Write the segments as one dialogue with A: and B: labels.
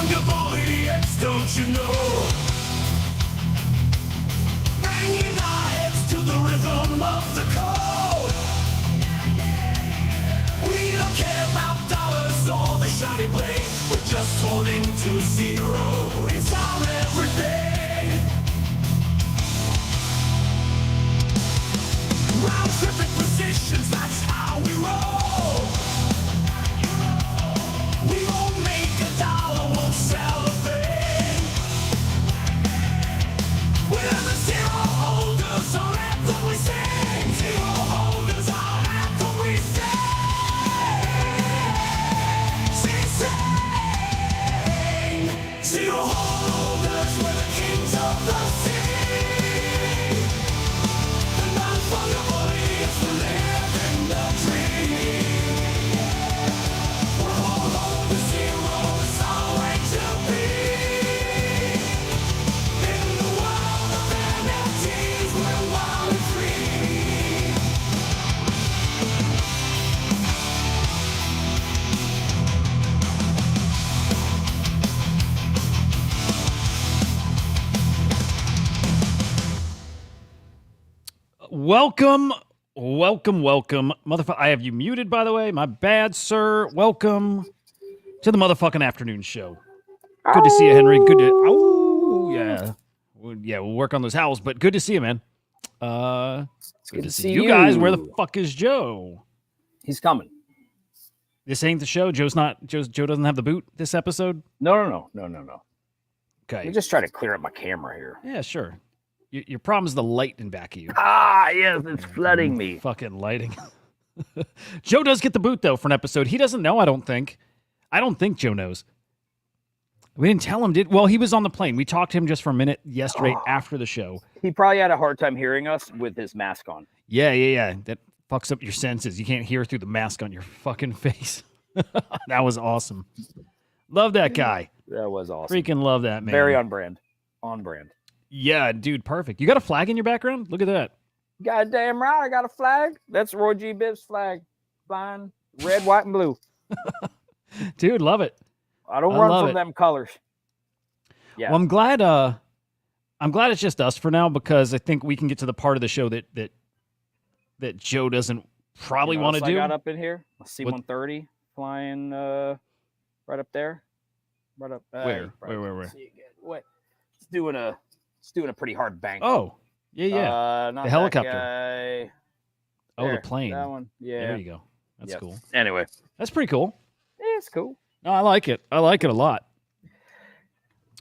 A: non-fungible idiots, don't you know? Banging our heads to the rhythm of the code. We don't care about dollars or the shiny blade. We're just holding to zero. It's our everything. Round tripping positions, that's how we roll. We won't make $1, won't sell a thing. We're the zero holders, our anthem we sing. Zero holders, our anthem we sing. Zero holders, we're the kings of the sea. The non-fungible idiots, we live in the dream. We're all over zero, it's our way to be. In the world of NFTs, we're wild and free.
B: Welcome. Motherfucker, I have you muted, by the way. My bad, sir. Welcome to the motherfucking afternoon show. Good to see you, Henry. Good to... Oh, yeah. We'll work on those howls, but good to see you, man.
C: It's good to see
B: you guys. Where the fuck is Joe?
C: He's coming.
B: This ain't the show. Joe doesn't have the boot this episode?
C: No.
B: Okay.
C: Let me just try to clear up my camera here.
B: Yeah, sure. Your problem is the light in back of you.
C: Yes, it's flooding me.
B: Fucking lighting. Joe does get the boot, though, for an episode. He doesn't know, I don't think. I don't think Joe knows. We didn't tell him, Well, he was on the plane. We talked to him just for a minute yesterday after the show.
C: He probably had a hard time hearing us with his mask on.
B: Yeah. That fucks up your senses. You can't hear through the mask on your fucking face. That was awesome. Love that guy.
C: That was awesome.
B: Freaking love that, man.
C: Very on brand. On brand.
B: Yeah, dude, perfect. You got a flag in your background? Look at that.
C: Goddamn right, I got a flag. That's Roy G. Bibb's flag. Flying red, white, and blue.
B: Dude, love it.
C: I don't run from them colors. Yeah.
B: Well, I'm glad it's just us for now, because I think we can get to the part of the show that Joe doesn't probably want to do.
C: I got up in here. A C-130 flying right up there. Right up.
B: Where?
C: See it again. What? It's doing a pretty hard bank.
B: Oh, yeah.
C: Not
B: the helicopter.
C: That guy.
B: Oh,
C: There,
B: the plane.
C: That one. Yeah.
B: There you go. That's cool.
C: Anyway,
B: That's pretty cool.
C: yeah, it's cool.
B: No, I like it. I like it a lot.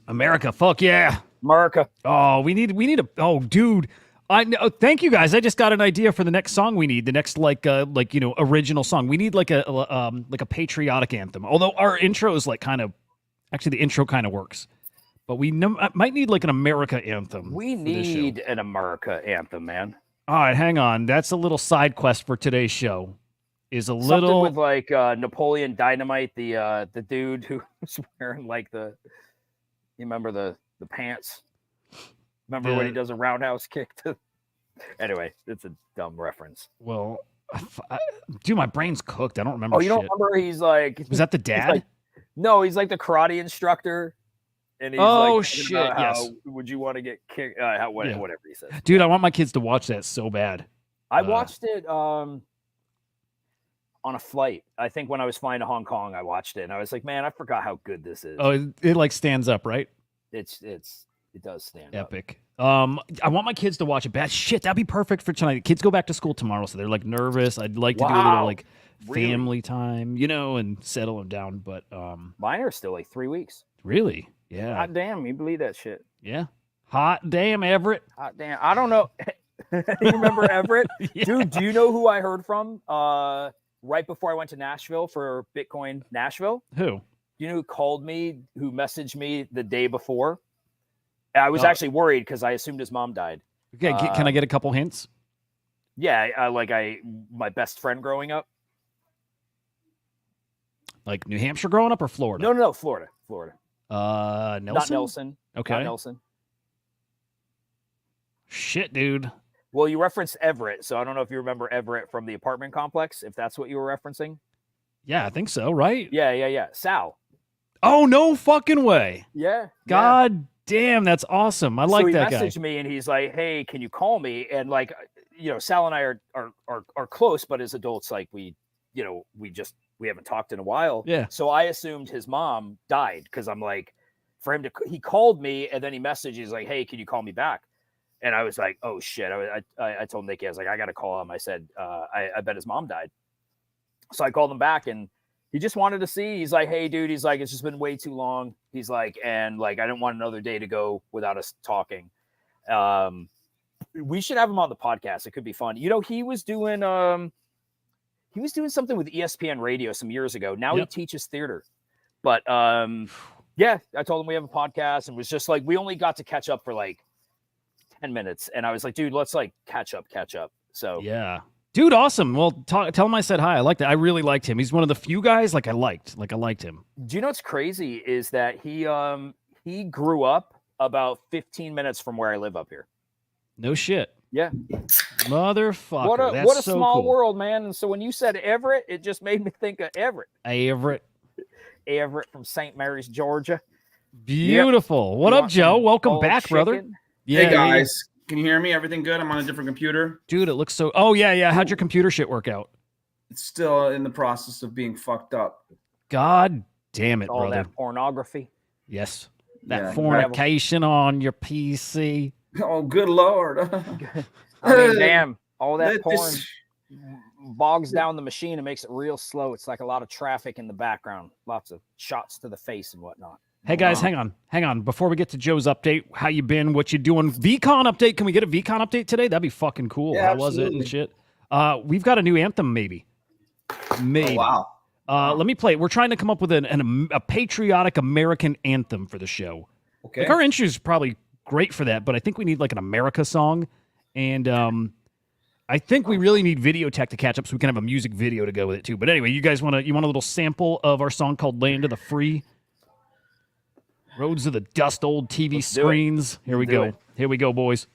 B: America, fuck yeah.
C: America.
B: Oh, we need a. Oh, dude. I know. Thank you guys. I just got an idea for the next song we need. The next original song. We need like a patriotic anthem. Although our intro is actually the intro kind of works. But we might need like an America anthem.
C: We need an America anthem, man.
B: All right, hang on. That's a little side quest for today's show.
C: Something with like Napoleon Dynamite, the dude who was wearing like you remember the pants? Remember when he does a roundhouse kick to? Anyway, it's a dumb reference.
B: Well, dude, my brain's cooked. I don't remember.
C: Oh, you don't remember? He's like,
B: was that the dad?
C: No, he's like the karate instructor. And he's
B: shit! Yes.
C: Would you want to get kicked? Whatever he says.
B: Dude, I want my kids to watch that so bad.
C: I watched it on a flight. I think when I was flying to Hong Kong, I watched it, and I was like, man, I forgot how good this is.
B: Oh, it like stands up, right?
C: It does stand
B: epic. I want my kids to watch it. Bad shit. That'd be perfect for tonight. Kids go back to school tomorrow, so they're like nervous. I'd like to do a little family time, and settle them down. But
C: mine are still like 3 weeks.
B: Really? Yeah.
C: Hot damn, you believe that shit?
B: Yeah. Hot damn, Everett.
C: Hot damn. I don't know. You remember Everett?
B: Yeah.
C: Dude, do you know who I heard from right before I went to Nashville for Bitcoin Nashville?
B: Who?
C: You know who called me, who messaged me the day before? I was actually worried because I assumed his mom died.
B: Okay, can I get a couple hints?
C: Yeah, my best friend growing up.
B: Like New Hampshire growing up or Florida?
C: No, Florida.
B: Nelson?
C: Not Nelson.
B: Okay.
C: Not Nelson.
B: Shit, dude.
C: Well, you referenced Everett, so I don't know if you remember Everett from the apartment complex, if that's what you were referencing.
B: Yeah, I think so, right?
C: Yeah. Sal.
B: Oh, no fucking way.
C: Yeah.
B: God damn, that's awesome. I like that guy.
C: So he messaged me and he's like, "Hey, can you call me?" And like, Sal and I are close, but as adults, like we haven't talked in a while.
B: Yeah.
C: So I assumed his mom died because I'm like, he called me and then he messaged. He's like, "Hey, can you call me back?" And I was like, "Oh shit!" I told Nikki, I was like, "I got to call him." I said, "I bet his mom died." So I called him back and he just wanted to see. He's like, "Hey, dude," he's like, "it's just been way too long." He's like, and like, I didn't want another day to go without us talking. We should have him on the podcast. It could be fun. He was doing something with ESPN Radio some years ago. Now he teaches theater. But yeah, I told him we have a podcast and was just like, we only got to catch up for like 10 minutes. And I was like, dude, let's like catch up. So
B: yeah. Dude, awesome. Well, tell him I said hi. I liked that. I really liked him. He's one of the few guys I liked him.
C: Do you know what's crazy is that he grew up about 15 minutes from where I live up here.
B: No shit.
C: Yeah.
B: Motherfucker.
C: What a
B: so
C: small
B: cool.
C: world, man. And so when you said Everett, it just made me think of Everett. Everett from St. Mary's, Georgia.
B: Beautiful. Yep. What up, Joe? Welcome back, brother.
D: Yeah, hey, guys. Can you hear me? Everything good? I'm on a different computer.
B: Dude, it looks so... Oh, yeah. How'd your computer shit work out?
D: It's still in the process of being fucked up.
B: God damn it,
C: all
B: brother.
C: That pornography.
B: Yes. That fornication on your PC.
D: Oh, good Lord.
C: I mean, damn. All that porn bogs down the machine and makes it real slow. It's like a lot of traffic in the background. Lots of shots to the face and whatnot.
B: Hey guys, hang on. Before we get to Joe's update, how you been? What you doing? VCon update. Can we get a VCon update today? That'd be fucking cool.
D: Yeah,
B: how was it and shit? We've got a new anthem, maybe.
D: Oh, wow.
B: Let me play it. We're trying to come up with a patriotic American anthem for the show.
D: Okay.
B: Like our intro is probably great for that, but I think we need like an America song, and I think we really need video tech to catch up so we can have a music video to go with it too. But anyway, you want a little sample of our song called "Land of the Free"? Roads of the dust old TV screens. Here we go. Here we go, boys.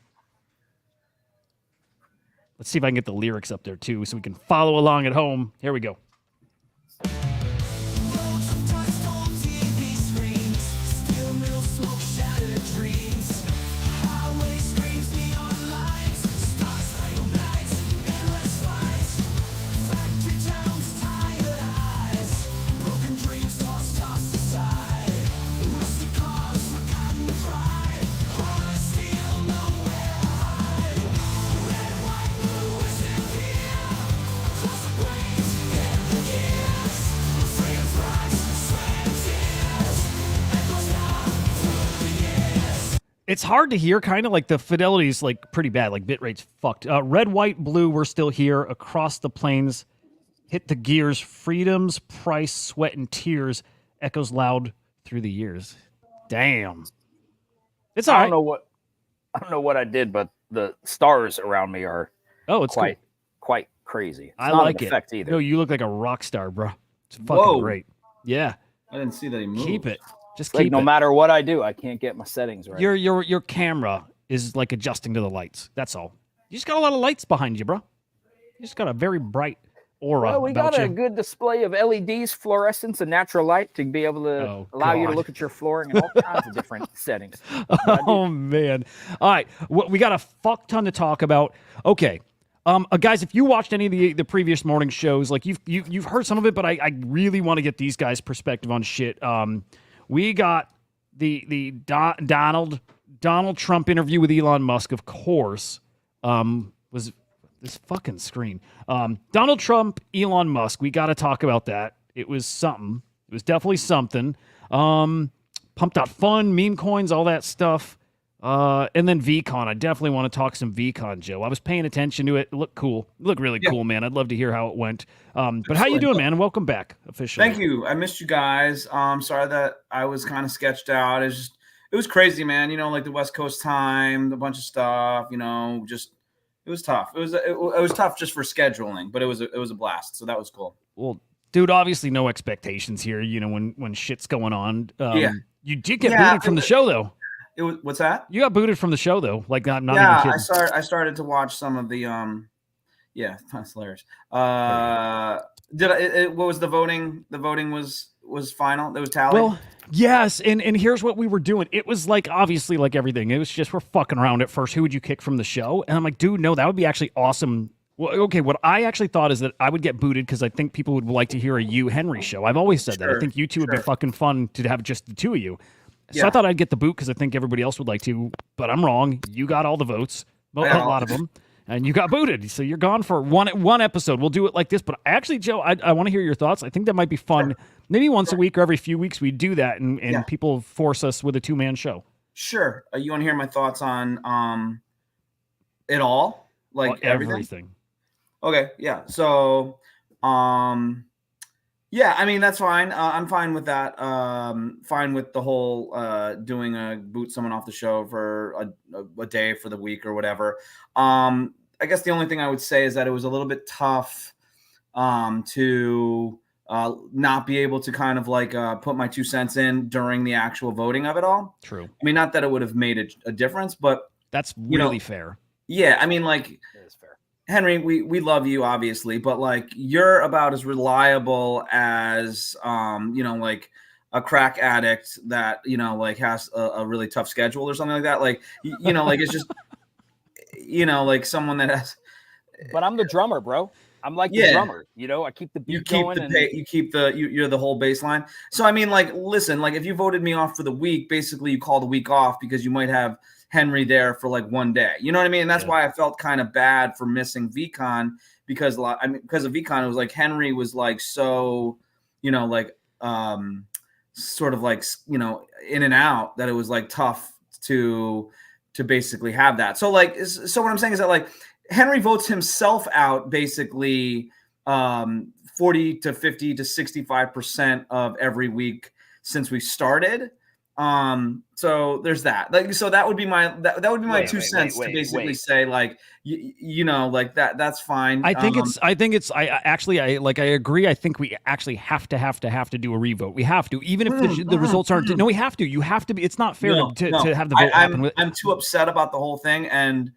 B: Let's see if I can get the lyrics up there, too, so we can follow along at home. Here we go. It's hard to hear, kind of like the fidelity's like pretty bad, like bit rate's fucked. Red, white, blue, we're still here. Across the plains, hit the gears. Freedom's price, sweat and tears echoes loud through the years. Damn. It's all right.
C: I don't know what I did, but the stars around me are quite crazy. It's
B: I
C: not
B: like
C: an
B: it.
C: effect either.
B: No, you look like a rock star, bro. It's fucking great. Yeah.
D: I didn't see that he moved.
B: Keep it. Just
C: like
B: keep
C: no
B: it.
C: matter what I do, I can't get my settings right.
B: Your camera is like adjusting to the lights. That's all. You just got a lot of lights behind you, bro. You just got a very bright aura.
C: Well, we
B: about
C: got
B: you.
C: a good display of LEDs, fluorescence, and natural light to be able to allow you to look at your flooring in all kinds of different settings.
B: Oh man! All right, we got a fuck ton to talk about. Okay, guys, if you watched any of the previous morning shows, like you've heard some of it, but I really want to get these guys' perspective on shit. We got the Donald Trump interview with Elon Musk, of course. Was this fucking screen? Donald Trump, Elon Musk. We got to talk about that. It was something. It was definitely something. Pump.fun, Memecoins, all that stuff. And then VCon. I definitely want to talk some VCon, Joe. I was paying attention to it. It looked cool. It looked really cool, man. I'd love to hear how it went. But how you doing, man? Welcome back officially.
D: Thank you. I missed you guys. Sorry that I was kind of sketched out. It was crazy, man. You know, like the West Coast time, a bunch of stuff. You know, just it was tough. It was tough just for scheduling, but it was a blast. So that was cool.
B: Well, dude, obviously no expectations here. You know, when shit's going on. You did get booted from the show, though.
D: It was, what's that?
B: You got booted from the show, though. Like, not even kidding.
D: I started to watch some of the that's hilarious. What was the voting? The voting was final. It was tallied.
B: Well, Yes, and here's what we were doing. It was like obviously like everything. It was just we're fucking around at first. Who would you kick from the show? And I'm like, dude, no, that would be actually awesome. Well, okay, what I actually thought is that I would get booted because I think people would like to hear a you Henry show. I've always said that. I think you two would be fucking fun to have just the two of you. So I thought I'd get the boot because I think everybody else would like to, but I'm wrong. You got all the votes, a lot of them, and you got booted. So you're gone for one episode. We'll do it like this. But actually, Joe, I want to hear your thoughts. I think that might be fun. Sure. Maybe once a week or every few weeks we do that, and people force us with a 2-man show.
D: Sure. You want to hear my thoughts on it all? Like everything? Okay. Yeah. So, yeah, I mean, that's fine. I'm fine with that. Fine with the whole doing a boot someone off the show for a day for the week or whatever. I guess the only thing I would say is that it was a little bit tough to not be able to kind of like put my 2 cents in during the actual voting of it all.
B: True.
D: I mean, not that it would have made a difference, but
B: that's really fair.
D: Yeah, I mean, like, it is fair. Henry, we love you obviously, but like you're about as reliable as like a crack addict that like has a really tough schedule or something like that. Like like it's just like someone that has.
C: But I'm the drummer, bro. I'm like the drummer, I keep the beat going.
D: You're the whole bass line. So, I mean, like, listen, like if you voted me off for the week, basically you call the week off because you might have Henry there for like one day. You know what I mean? And that's why I felt kind of bad for missing VCon because because of VCon, it was like Henry was like, so, like, sort of like, in and out that it was like tough to basically have that. So like, so what I'm saying is that like, Henry votes himself out basically 40 to 50 to 65% of every week since we started. So there's that. Like, so that would be my that would be my 2 cents to basically say like like that's fine.
B: I think I agree. I think we actually have to do a revote. We have to, even if the results aren't. No, we have to. You have to be. It's not fair to have the vote happen.
D: I'm too upset about the whole thing, and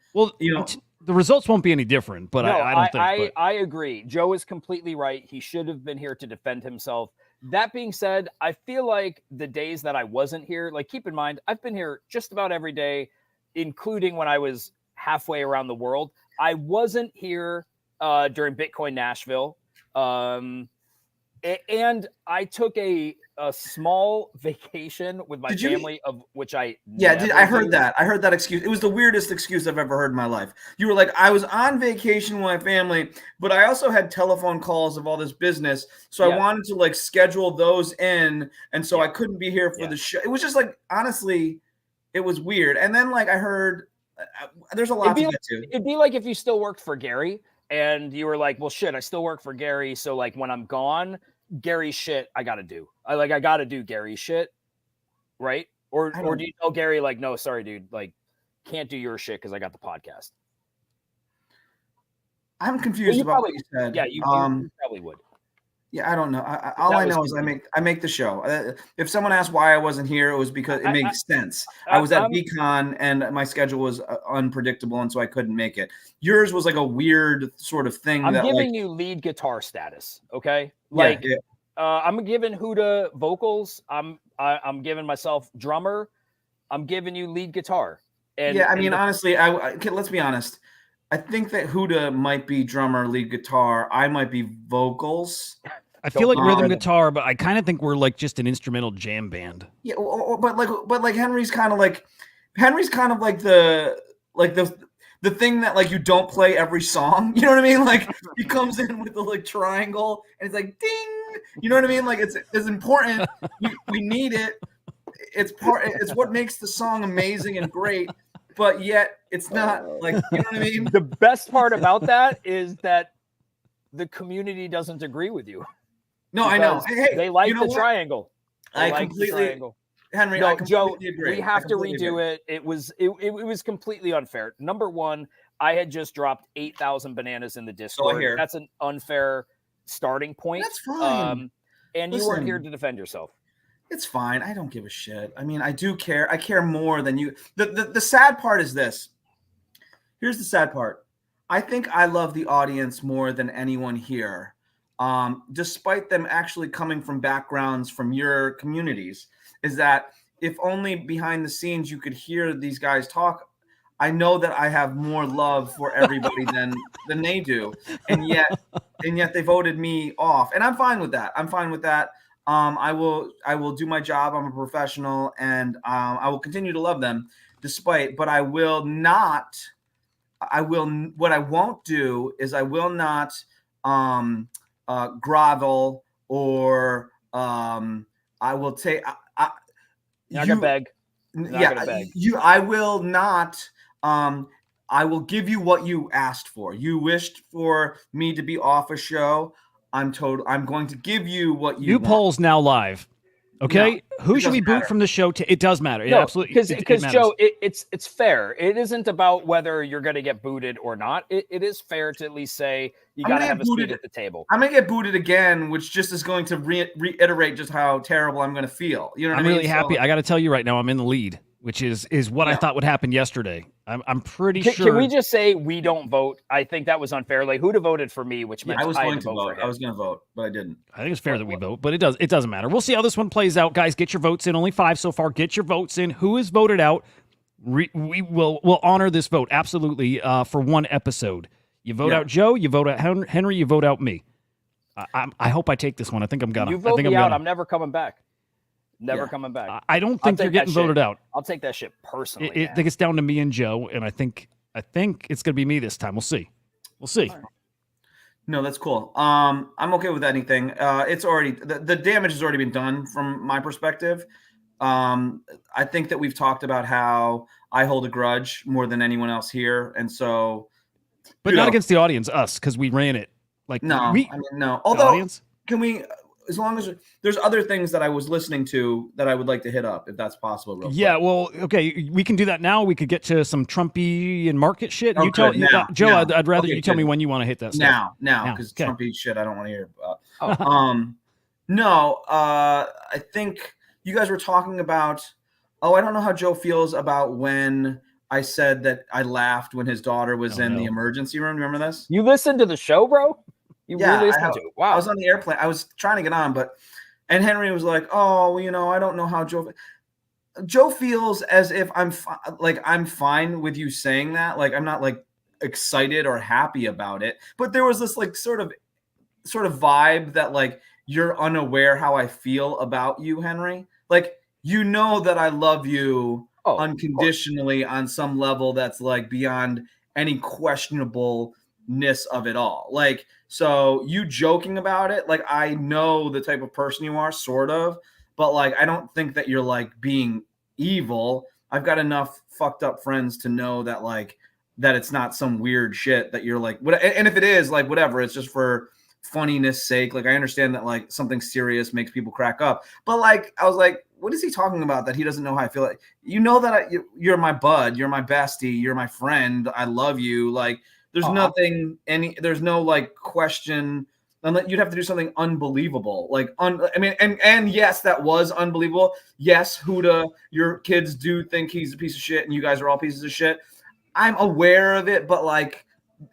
B: the results won't be any different, but I don't think.
C: I agree. Joe is completely right. He should have been here to defend himself. That being said, I feel like the days that I wasn't here, like keep in mind, I've been here just about every day, including when I was halfway around the world. I wasn't here during Bitcoin Nashville. And I took a small vacation with my family, of which I
D: I heard that. I heard that excuse. It was the weirdest excuse I've ever heard in my life. You were like, I was on vacation with my family, but I also had telephone calls of all this business, so I wanted to like schedule those in, and so I couldn't be here for the show. It was just like, honestly, it was weird. And then like I heard, there's a lot to get to.
C: It'd be like if you still worked for Gary. And you were like, well, shit, I still work for Gary. So like when I'm gone, Gary shit, I got to do. I got to do Gary shit. Right. Or do you tell Gary like, no, sorry, dude, like can't do your shit because I got the podcast.
D: I'm confused about what you said.
C: Yeah, you probably would.
D: Yeah, I don't know. All I know is I make the show. If someone asked why I wasn't here, it was because it makes sense. I was at VCon and my schedule was unpredictable, and so I couldn't make it. Yours was like a weird sort of thing.
C: I'm giving you lead guitar status, okay? Like, I'm giving Hudah vocals. I'm giving myself drummer. I'm giving you lead guitar. And
D: I mean, honestly, let's be honest. I think that Hudah might be drummer, lead guitar. I might be vocals.
B: I feel like rhythm guitar, but I kind of think we're like just an instrumental jam band.
D: Yeah, but Henry's kind of like the thing that like you don't play every song. You know what I mean? Like he comes in with the like triangle and it's like ding. You know what I mean? Like it's important. We need it. It's what makes the song amazing and great. But yet it's not like, you know what I mean?
C: The best part about that is that the community doesn't agree with you.
D: No, I know. Hey,
C: they like the triangle.
D: Henry,
C: no,
D: I completely
C: Joe,
D: agree.
C: We have to redo it. It was completely unfair. Number one, I had just dropped 8,000 bananas in the Discord. That's an unfair starting point.
D: That's fine.
C: And you weren't here to defend yourself.
D: It's fine. I don't give a shit. I mean, I do care. I care more than you. The sad part is this. Here's the sad part. I think I love the audience more than anyone here. despite them actually coming from backgrounds from your communities, is that if only behind the scenes you could hear these guys talk, I know that I have more love for everybody than they do, and yet they voted me off, and I'm fine with that. I'm fine with that. I will do my job. I'm a professional, and I will continue to love them despite. But I will not. What I won't do is I will not grovel or I will take.
C: You're not gonna beg.
D: I will not. I will give you what you asked for. You wished for me to be off a show. I'm going to give you what you
B: New
D: want.
B: polls now live. Okay,
D: No,
B: who should we boot from the show? It does matter.
C: No,
B: absolutely.
C: Because Joe, it's fair. It isn't about whether you're going to get booted or not. It is fair to at least say you got to have a seat at the table.
D: I'm going to get booted again, which just is going to reiterate just how terrible I'm going to feel. You know what I mean?
B: I'm really happy. I got to tell you right now, I'm in the lead, which is what I thought would happen yesterday. I'm pretty sure.
C: Can we just say we don't vote? I think that was unfair. Like Hudah voted for me, which meant
D: I was going
C: to
D: vote. I was going to vote, but I didn't.
B: I think it's fair that we vote, but it doesn't matter. We'll see how this one plays out, guys. Get your votes in. Only 5 so far. Get your votes in. Who is voted out? We'll honor this vote absolutely for one episode. You vote out Joe. You vote out Henry. You vote out me. I hope I take this one. I think I'm gonna.
C: You vote me out. I'm never coming back. Never coming back.
B: I don't think you're getting voted out.
C: I'll take that shit personally.
B: I think it's down to me and Joe, and I think it's gonna be me this time. We'll see. Right.
D: No, that's cool. I'm okay with anything. It's already the damage has already been done from my perspective. I think that we've talked about how I hold a grudge more than anyone else here, and so.
B: But not against the audience, us, because we ran it. Like
D: no. Although, can we? As long as there's other things that I was listening to that I would like to hit up, if that's possible. Real quick.
B: Well, okay, we can do that now. We could get to some Trumpy and market shit.
D: Oh,
B: Joe, I'd rather you tell me when you want to hit that stuff.
D: Now, because Trumpy shit, I don't want to hear about. No, I think you guys were talking about. Oh, I don't know how Joe feels about when I said that I laughed when his daughter was in the emergency room. Remember this?
C: You listened to the show, bro? Really listened to it? Wow.
D: I was on the airplane. I was trying to get on, and Henry was like, "Oh, I don't know how Joe feels as if I'm fine with you saying that. Like I'm not like excited or happy about it, but there was this like sort of vibe that like you're unaware how I feel about you, Henry. Like that I love you unconditionally on some level that's like beyond any questionableness of it all. Like." So you joking about it, like I know the type of person you are, sort of, but like I don't think that you're like being evil. I've got enough fucked up friends to know that like that it's not some weird shit that you're like. And if it is, like whatever, it's just for funniness sake. Like I understand that like something serious makes people crack up, but like I was like, what is he talking about? That he doesn't know how I feel. Like that you're my bud, you're my bestie, you're my friend. I love you. Like. There's no like question. Unless you'd have to do something unbelievable. And yes, that was unbelievable. Yes, Hudah, your kids do think he's a piece of shit and you guys are all pieces of shit. I'm aware of it, but like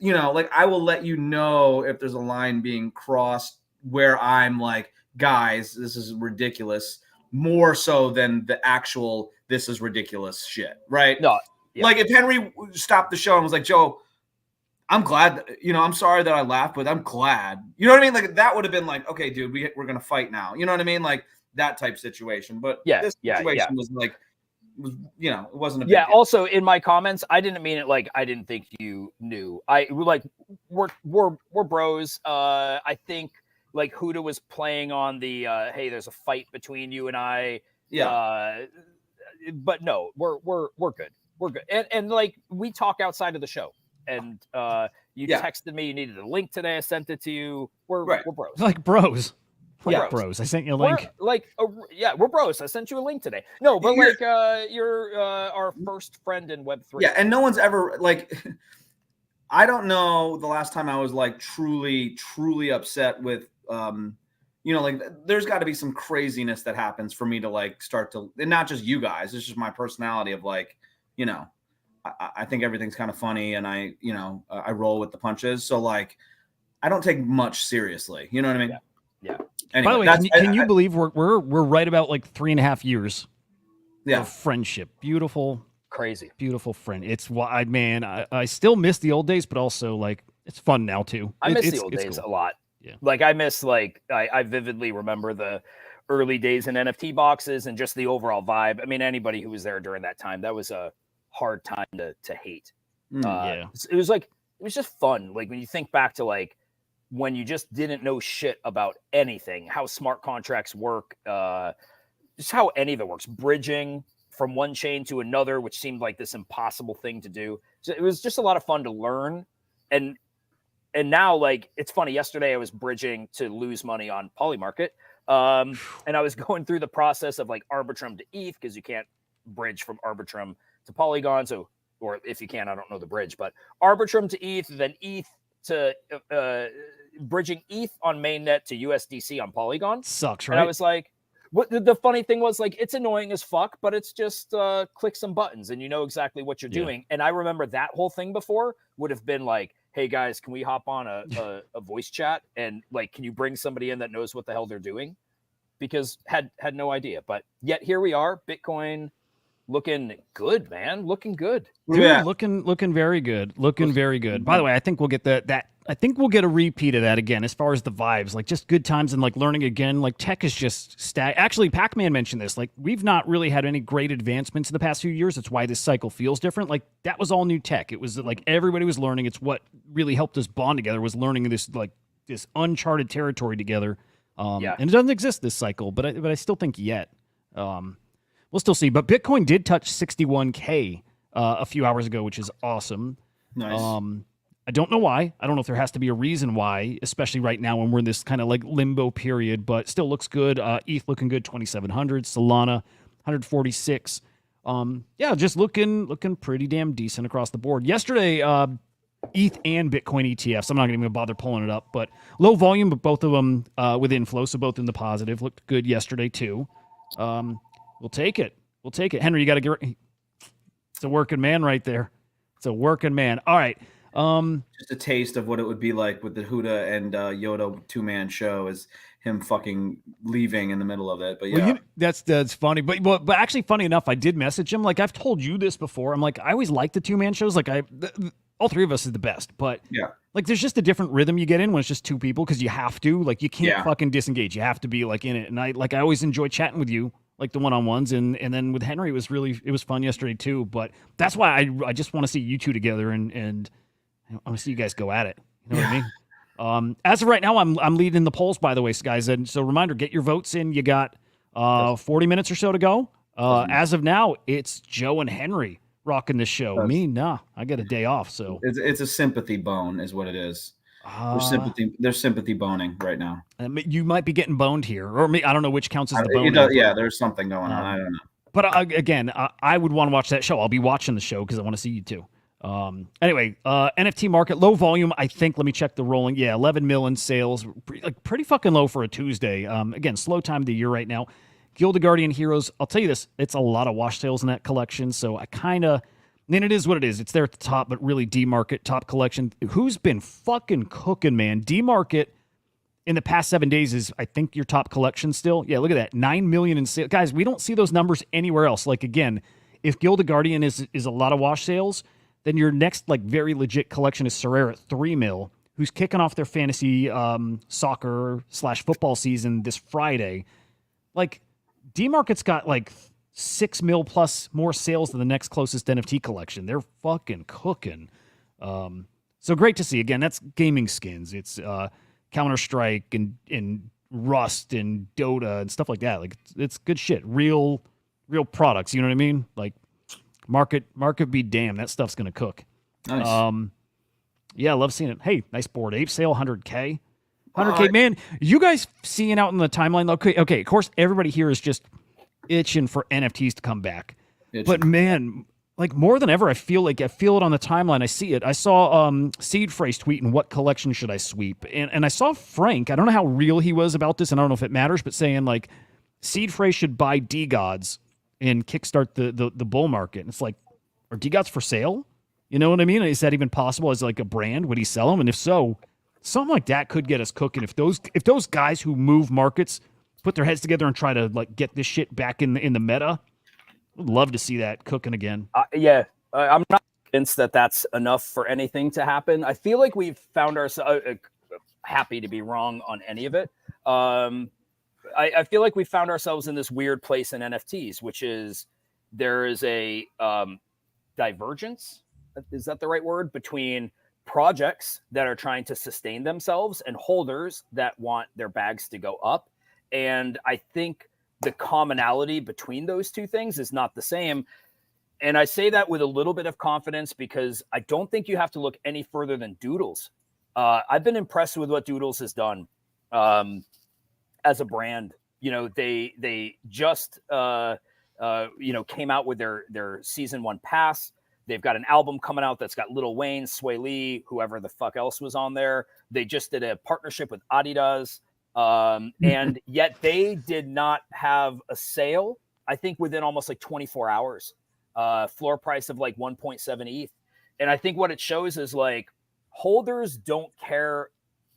D: I will let you know if there's a line being crossed where I'm like, guys, this is ridiculous. More so than the actual, this is ridiculous shit. Right.
C: No. Yeah.
D: Like if Henry stopped the show and was like, Joe, I'm glad, I'm sorry that I laughed, but I'm glad. You know what I mean? Like that would have been like, okay, dude, we're going to fight now. You know what I mean? Like that type situation. But this situation was like, it wasn't a big deal.
C: Also in my comments, I didn't mean it like I didn't think you knew. We're bros. I think like Hudah was playing on the hey, there's a fight between you and I.
D: Yeah.
C: But no, we're good. We're good. And like we talk outside of the show. And you texted me. You needed a link today. I sent it to you. We're bros.
B: Like bros. Bros. I sent you a link.
C: We're bros. I sent you a link today. No, but you're our first friend in Web3.
D: Yeah, and no one's ever like. I don't know the last time I was like truly upset with like there's got to be some craziness that happens for me to like start to, and not just you guys. It's just my personality of like I think everything's kind of funny and I roll with the punches. So like, I don't take much seriously. You know what I mean?
C: Yeah.
D: Anyway,
B: By the way, can you believe we're right about like 3.5 years of friendship? Beautiful,
C: crazy,
B: beautiful friend. It's why, man, I still miss the old days, but also like it's fun now too.
C: I miss the old days a lot. Yeah. Like I miss I vividly remember the early days in NFT boxes and just the overall vibe. I mean, anybody who was there during that time, that was a hard time to hate.
B: Yeah.
C: It was just fun. Like when you think back to like when you just didn't know shit about anything, how smart contracts work, just how any of it works, bridging from one chain to another, which seemed like this impossible thing to do. So it was just a lot of fun to learn. And now, like, it's funny. Yesterday, I was bridging to lose money on Polymarket. And I was going through the process of like Arbitrum to ETH because you can't bridge from Arbitrum to Polygon. So, or if you can, I don't know the bridge, but Arbitrum to ETH, then ETH to bridging ETH on mainnet to USDC on Polygon.
B: Sucks, right?
C: And I was like, what the funny thing was, like, it's annoying as fuck, but it's just click some buttons and you know exactly what you're doing. And I remember that whole thing before would have been like, hey guys, can we hop on a voice chat and like, can you bring somebody in that knows what the hell they're doing? Because had no idea. But yet here we are, Bitcoin looking good, man. Looking good.
B: Dude, looking very good. Looking very good. By the way, I think we'll get I think we'll get a repeat of that again as far as the vibes. Like just good times and like learning again. Like tech is just Actually, Pac-Man mentioned this. Like we've not really had any great advancements in the past few years. That's why this cycle feels different. Like that was all new tech. It was like everybody was learning. It's what really helped us bond together was learning this uncharted territory together. And it doesn't exist this cycle, but I still think yet. We'll still see. But Bitcoin did touch 61K a few hours ago, which is awesome.
D: Nice.
B: I don't know why. I don't know if there has to be a reason why, especially right now when we're in this kind of like limbo period, but still looks good. ETH looking good, 2,700. Solana, 146. Just looking pretty damn decent across the board. Yesterday, ETH and Bitcoin ETFs. I'm not even going to bother pulling it up, but low volume, but both of them with inflow, so both in the positive. Looked good yesterday too. We'll take it. Henry, you got to get. It's a working man right there. It's a working man. All right.
D: Just a taste of what it would be like with the Hudah and Yoda 2-man show is him fucking leaving in the middle of it. But yeah,
B: well, that's funny. But actually, funny enough, I did message him. Like I've told you this before. I'm like I always like the 2-man shows. Like all three of us is the best. But
D: yeah,
B: like there's just a different rhythm you get in when it's just two people because you have to. Like you can't fucking disengage. You have to be like in it. And I always enjoy chatting with you. Like the one-on-ones, and then with Henry, it was fun yesterday too. But that's why I just want to see you two together, and I want to see you guys go at it. You know what I mean? As of right now, I'm leading the polls, by the way, guys. And so reminder, get your votes in. You got 40 minutes or so to go. As of now, it's Joe and Henry rocking this show. Me, nah, I got a day off. So
D: it's a sympathy bone, is what it is. There's sympathy boning right now.
B: You might be getting boned here, or I don't know which counts as the bone.
D: Yeah, there's something going on. I don't know.
B: But again, I would want to watch that show. I'll be watching the show because I want to see you too. Anyway, NFT market, low volume. I think. Let me check the rolling. Yeah, 11 million sales. Pretty fucking low for a Tuesday. Again, slow time of the year right now. Gilded Guardian Heroes. I'll tell you this. It's a lot of wash sales in that collection. So I kind of. And it is what it is. It's there at the top, but really D-Market, top collection. Who's been fucking cooking, man? D-Market in the past 7 days is, I think, your top collection still. Yeah, look at that. 9 million in sales. Guys, we don't see those numbers anywhere else. Like, again, if Gilded Guardian is a lot of wash sales, then your next, like, very legit collection is Sorare at 3 mil, who's kicking off their fantasy soccer/football season this Friday. Like, D-Market's got, like, 6 mil plus more sales than the next closest NFT collection. They're fucking cooking. So great to see. Again, that's gaming skins. It's Counter-Strike and Rust and Dota and stuff like that. Like it's good shit. Real products. You know what I mean? Like market be damned. That stuff's gonna cook.
D: Nice.
B: Yeah, I love seeing it. Hey, nice Bored Ape sale, 100K. 100K, man. You guys seeing out in the timeline? Okay. Of course, everybody here is just itching for NFTs to come back. But man, like more than ever, I feel it on the timeline. I see it. I saw Seed Phrase tweeting, what collection should I sweep? And I saw Frank, I don't know how real he was about this, and I don't know if it matters, but saying like Seed Phrase should buy D-Gods and kickstart the bull market. And it's like, are D-Gods for sale? You know what I mean? Is that even possible as like a brand? Would he sell them? And if so, Something like that could get us cooking if those guys who move markets put their heads together and try to like get this shit back in the meta. I'd love to see that cooking again.
C: I'm not convinced that that's enough for anything to happen. I feel like we've found ourselves happy to be wrong on any of it. I feel like we found ourselves in this weird place in NFTs, which is there is a divergence. Is that the right word? Between projects that are trying to sustain themselves and holders that want their bags to go up. And I think the commonality between those two things is not the same. And I say that with a little bit of confidence because I don't think you have to look any further than Doodles. I've been impressed with what Doodles has done as a brand. You know, they just came out with their season 1 pass. They've got an album coming out that's got Lil Wayne, Sway Lee, whoever the fuck else was on there. They just did a partnership with Adidas. And yet they did not have a sale, I think, within almost like 24 hours. Floor price of like 1.7 ETH. And I think what it shows is like holders don't care.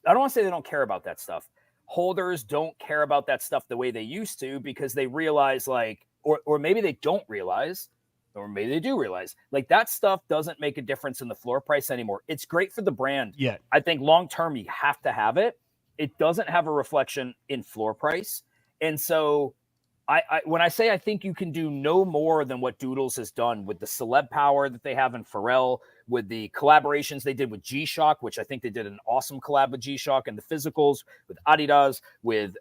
C: I don't want to say they don't care about that stuff. Holders don't care about that stuff the way they used to because they realize like, or maybe they don't realize, or maybe they do realize, like that stuff doesn't make a difference in the floor price anymore. It's great for the brand.
B: Yeah.
C: I think long-term you have to have it. It doesn't have a reflection in floor price. And so when I say I think you can do no more than what Doodles has done with the celeb power that they have in Pharrell, with the collaborations they did with G-Shock, which I think they did an awesome collab with G-Shock, and the physicals with Adidas, with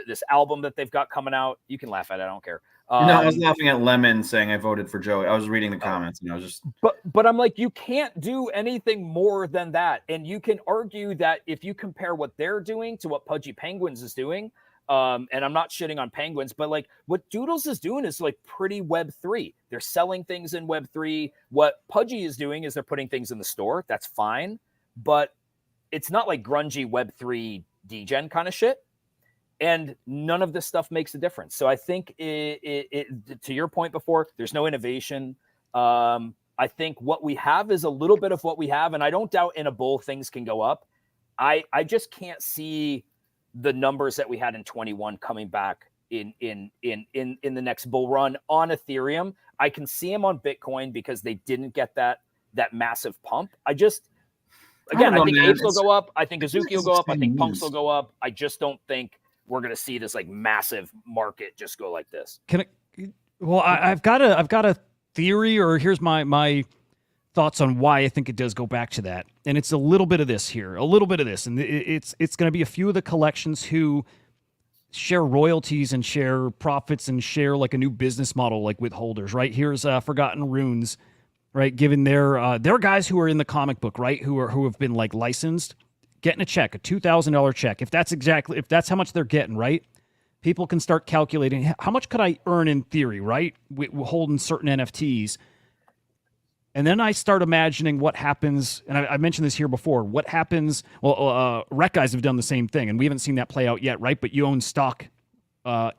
C: this album that they've got coming out. You can laugh at it. I don't care.
D: No, I was laughing at Lemon saying I voted for Joey. I was reading the comments and I was just.
C: But I'm like, you can't do anything more than that. And you can argue that if you compare what they're doing to what Pudgy Penguins is doing, and I'm not shitting on Penguins, but like what Doodles is doing is like pretty Web3. They're selling things in Web3. What Pudgy is doing is they're putting things in the store. That's fine. But it's not like grungy Web3 degen kind of shit. And none of this stuff makes a difference. So I think to your point before, there's no innovation. I think what we have is a little bit of what we have. And I don't doubt in a bull things can go up. I just can't see the numbers that we had in 21 coming back in the next bull run on Ethereum. I can see them on Bitcoin because they didn't get that massive pump. I think Apes will go up. I think Azuki will go up. I think Punks will go up. I just don't think we're going to see this like massive market just go like this.
B: I've got a theory, or here's my thoughts on why I think it does go back to that. And it's a little bit of this here, a little bit of this. And it's going to be a few of the collections who share royalties and share profits and share like a new business model, like with holders, right? Here's Forgotten Runes, right? Given their guys who are in the comic book, right? Who have been like licensed, getting a check, a $2,000 check. If that's how much they're getting, right? People can start calculating how much could I earn in theory, right? Holding certain NFTs. And then I start imagining what happens, and I mentioned this here before, what happens, rec guys have done the same thing, and we haven't seen that play out yet, right? But you own stock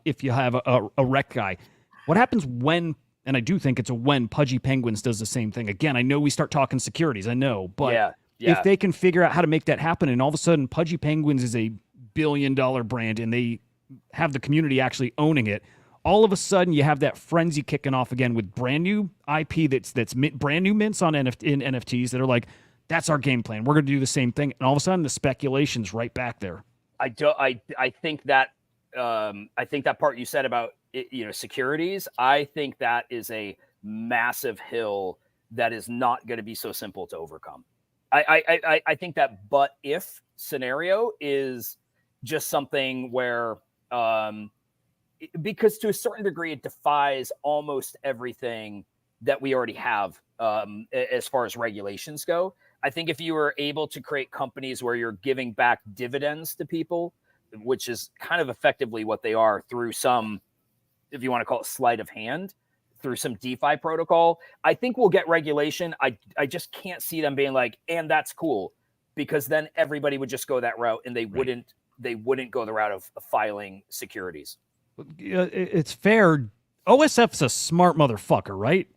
B: if you have a rec guy. What happens when, and I do think it's when Pudgy Penguins does the same thing. Again, I know we start talking securities, I know, but if they can figure out how to make that happen, and all of a sudden Pudgy Penguins is a billion-dollar brand, and they have the community actually owning it, all of a sudden you have that frenzy kicking off again with brand new IP that's brand new mints in NFTs that are like, that's our game plan. We're going to do the same thing. And all of a sudden the speculation's right back there.
C: I think that part you said about securities, I think that is a massive hill that is not going to be so simple to overcome. I think that but if scenario is just something where because to a certain degree, it defies almost everything that we already have as far as regulations go. I think if you were able to create companies where you're giving back dividends to people, which is kind of effectively what they are through some, if you want to call it sleight of hand, through some DeFi protocol, I think we'll get regulation. I just can't see them being like, and that's cool, because then everybody would just go that route and they wouldn't go the route of filing securities.
B: It's fair. OSF's a smart motherfucker, right?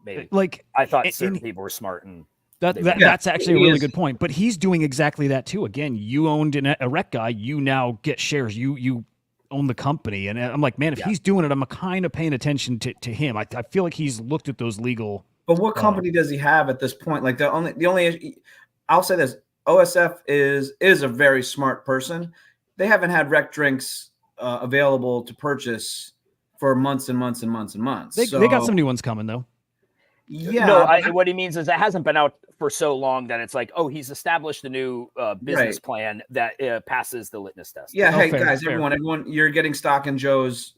C: Maybe.
B: Like
C: I thought certain people were smart, and
B: That's actually a really good point. But he's doing exactly that too. Again, you owned a rec guy, you now get shares. You own the company, and I'm like, man, if he's doing it, I'm kind of paying attention to him. I feel like he's looked at those legal.
D: But what company does he have at this point? Like the only, I'll say this: OSF is a very smart person. They haven't had rec drinks available to purchase for months and months and months and months.
B: They got some new ones coming though.
D: Yeah.
C: No, what he means is it hasn't been out for so long that it's like, oh, he's established a new business plan that passes the litmus test.
D: Yeah. Hey, guys, everyone, you're getting stock in Joe's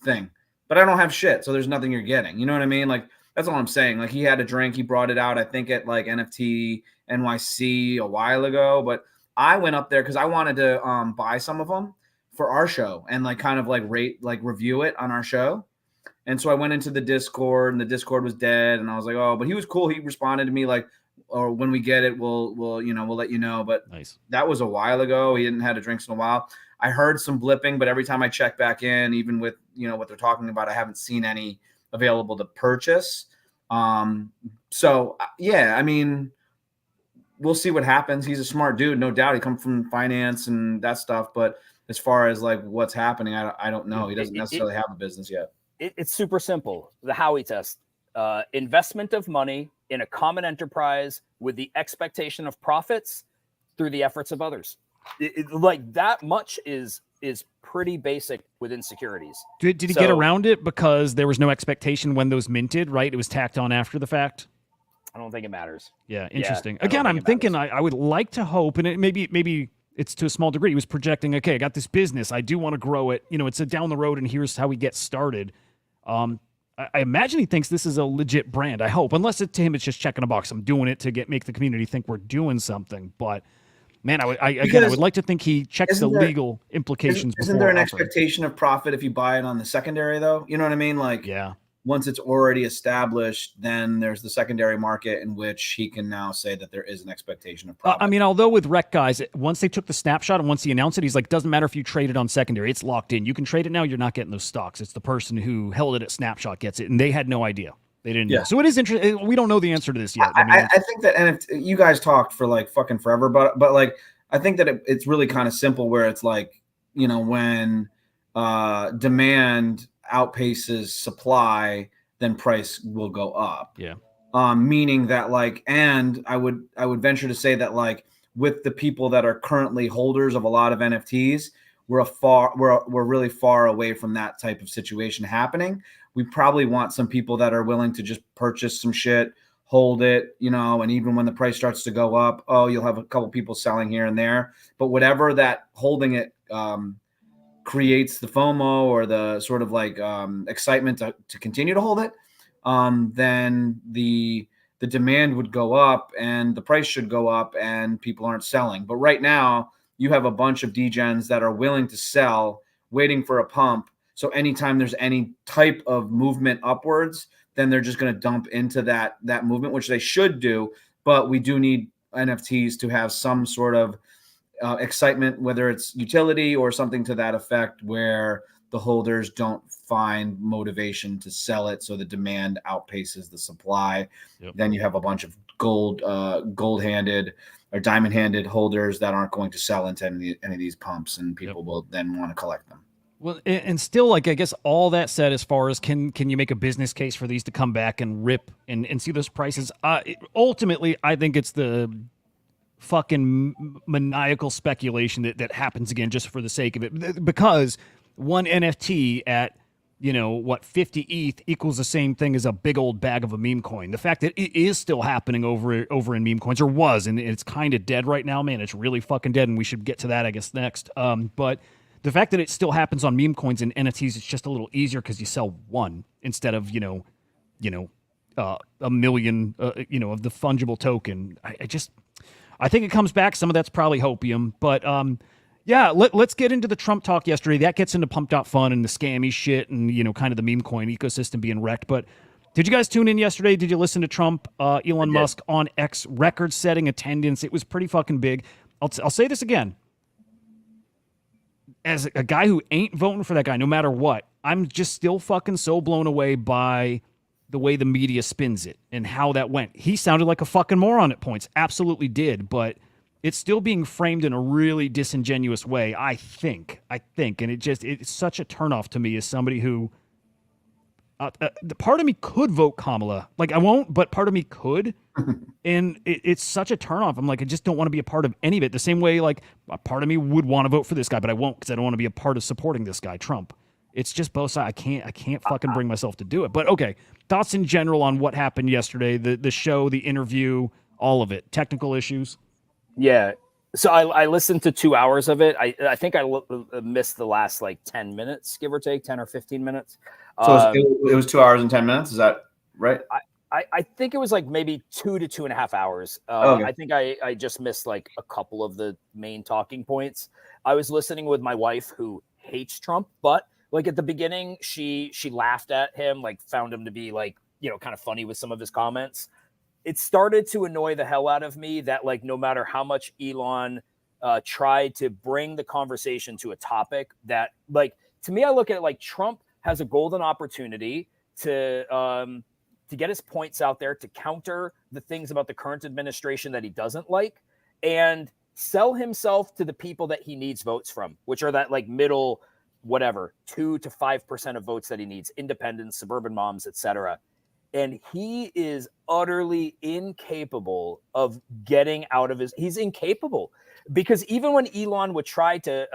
D: thing, but I don't have shit, so there's nothing you're getting. You know what I mean? Like, that's all I'm saying. Like, he had a drink, he brought it out, I think at like NFT NYC a while ago, but I went up there because I wanted to buy some of them for our show and like kind of like review it on our show. And so I went into the Discord, and the Discord was dead. And I was like, oh, but he was cool. He responded to me like, or when we get it, we'll let you know. But
B: nice. That
D: was a while ago. He hadn't had a drinks in a while. I heard some blipping, but every time I check back in, even with, what they're talking about, I haven't seen any available to purchase. So yeah, I mean, we'll see what happens. He's a smart dude, no doubt. He comes from finance and that stuff. But as far as like what's happening, I don't know. He doesn't necessarily have a business yet.
C: It's super simple. The Howey test, investment of money in a common enterprise with the expectation of profits through the efforts of others. Like that much is pretty basic within securities.
B: Did he get around it because there was no expectation when those minted, right? It was tacked on after the fact.
C: I don't think it matters.
B: Yeah, interesting. Again, I'm thinking I would like to hope, and maybe it's to a small degree. He was projecting, okay, I got this business. I do want to grow it. It's a down the road, and here's how we get started. I imagine he thinks this is a legit brand. I hope, unless to him it's just checking a box. I'm doing it to make the community think we're doing something. But man, I would like to think he checks the legal implications.
D: Isn't there an expectation of profit if you buy it on the secondary though? You know what I mean? Like,
B: yeah.
D: Once it's already established, then there's the secondary market in which he can now say that there is an expectation of profit.
B: I mean, although with rec guys, once they took the snapshot and once he announced it, he's like, doesn't matter if you trade it on secondary. It's locked in. You can trade it now. You're not getting those stocks. It's the person who held it at snapshot gets it. And they had no idea. They didn't know. So it is interesting. We don't know the answer to this yet.
D: I think that, and if you guys talked for like fucking forever, but like, I think that it's really kind of simple where it's like, when demand outpaces supply, then price will go up.
B: Yeah.
D: Meaning that like, and I would venture to say that like with the people that are currently holders of a lot of NFTs, we're really far away from that type of situation happening. We probably want some people that are willing to just purchase some shit, hold it, and even when the price starts to go up, you'll have a couple people selling here and there. But whatever that holding it creates the FOMO or the sort of like excitement to continue to hold it, then the demand would go up and the price should go up and people aren't selling. But right now you have a bunch of degens that are willing to sell, waiting for a pump. So anytime there's any type of movement upwards, then they're just going to dump into that movement, which they should do. But we do need NFTs to have some sort of excitement, whether it's utility or something to that effect, where the holders don't find motivation to sell it, so the demand outpaces the supply. Yep. Then you have a bunch of gold-handed or diamond-handed holders that aren't going to sell into any of these pumps, and people will then want to collect them.
B: Well, and still, like, I guess all that said, as far as can you make a business case for these to come back and rip and see those prices? Ultimately, I think it's the fucking maniacal speculation that happens again just for the sake of it, because one NFT at 50 ETH equals the same thing as a big old bag of a meme coin. The fact that it is still happening over in meme coins, or was, and it's kind of dead right now, man. It's really fucking dead, and we should get to that, I guess, next. But the fact that it still happens on meme coins and NFTs, it's just a little easier because you sell one instead of a million of the fungible token. I think it comes back. Some of that's probably hopium, but yeah, let's get into the Trump talk yesterday. That gets into pumped.fun and the scammy shit and kind of the meme coin ecosystem being wrecked. But did you guys tune in yesterday? Did you listen to Trump, Elon Musk on X, record-setting attendance? It was pretty fucking big. I'll say this again. As a guy who ain't voting for that guy, no matter what, I'm just still fucking so blown away by the way the media spins it and how that went. He sounded like a fucking moron at points. Absolutely did, but it's still being framed in a really disingenuous way, I think. And it's such a turnoff to me as somebody who the part of me could vote Kamala. Like, I won't, but part of me could. And it's such a turnoff. I'm like, I just don't want to be a part of any of it. The same way, like, a part of me would want to vote for this guy, but I won't because I don't want to be a part of supporting this guy, Trump. It's just both sides. I can't fucking bring myself to do it. But okay, thoughts in general on what happened yesterday, the show, the interview, all of it, technical issues.
C: Yeah. So I listened to 2 hours of it. I think I missed the last like 10 minutes, give or take, 10 or 15 minutes.
D: So it was 2 hours and 10 minutes. Is that right?
C: I think it was like maybe 2 to 2.5 hours.
D: Okay.
C: I think I just missed like a couple of the main talking points. I was listening with my wife who hates Trump, but like at the beginning, she laughed at him, like found him to be like, you know, kind of funny with some of his comments. It started to annoy the hell out of me that like no matter how much Elon tried to bring the conversation to a topic that, like, to me, I look at it like Trump has a golden opportunity to get his points out there, to counter the things about the current administration that he doesn't like, and sell himself to the people that he needs votes from, which are that like middle, whatever, 2 to 5% of votes that he needs, independents, suburban moms, etc. And he is utterly incapable of getting out of he's incapable, because even when Elon would try to,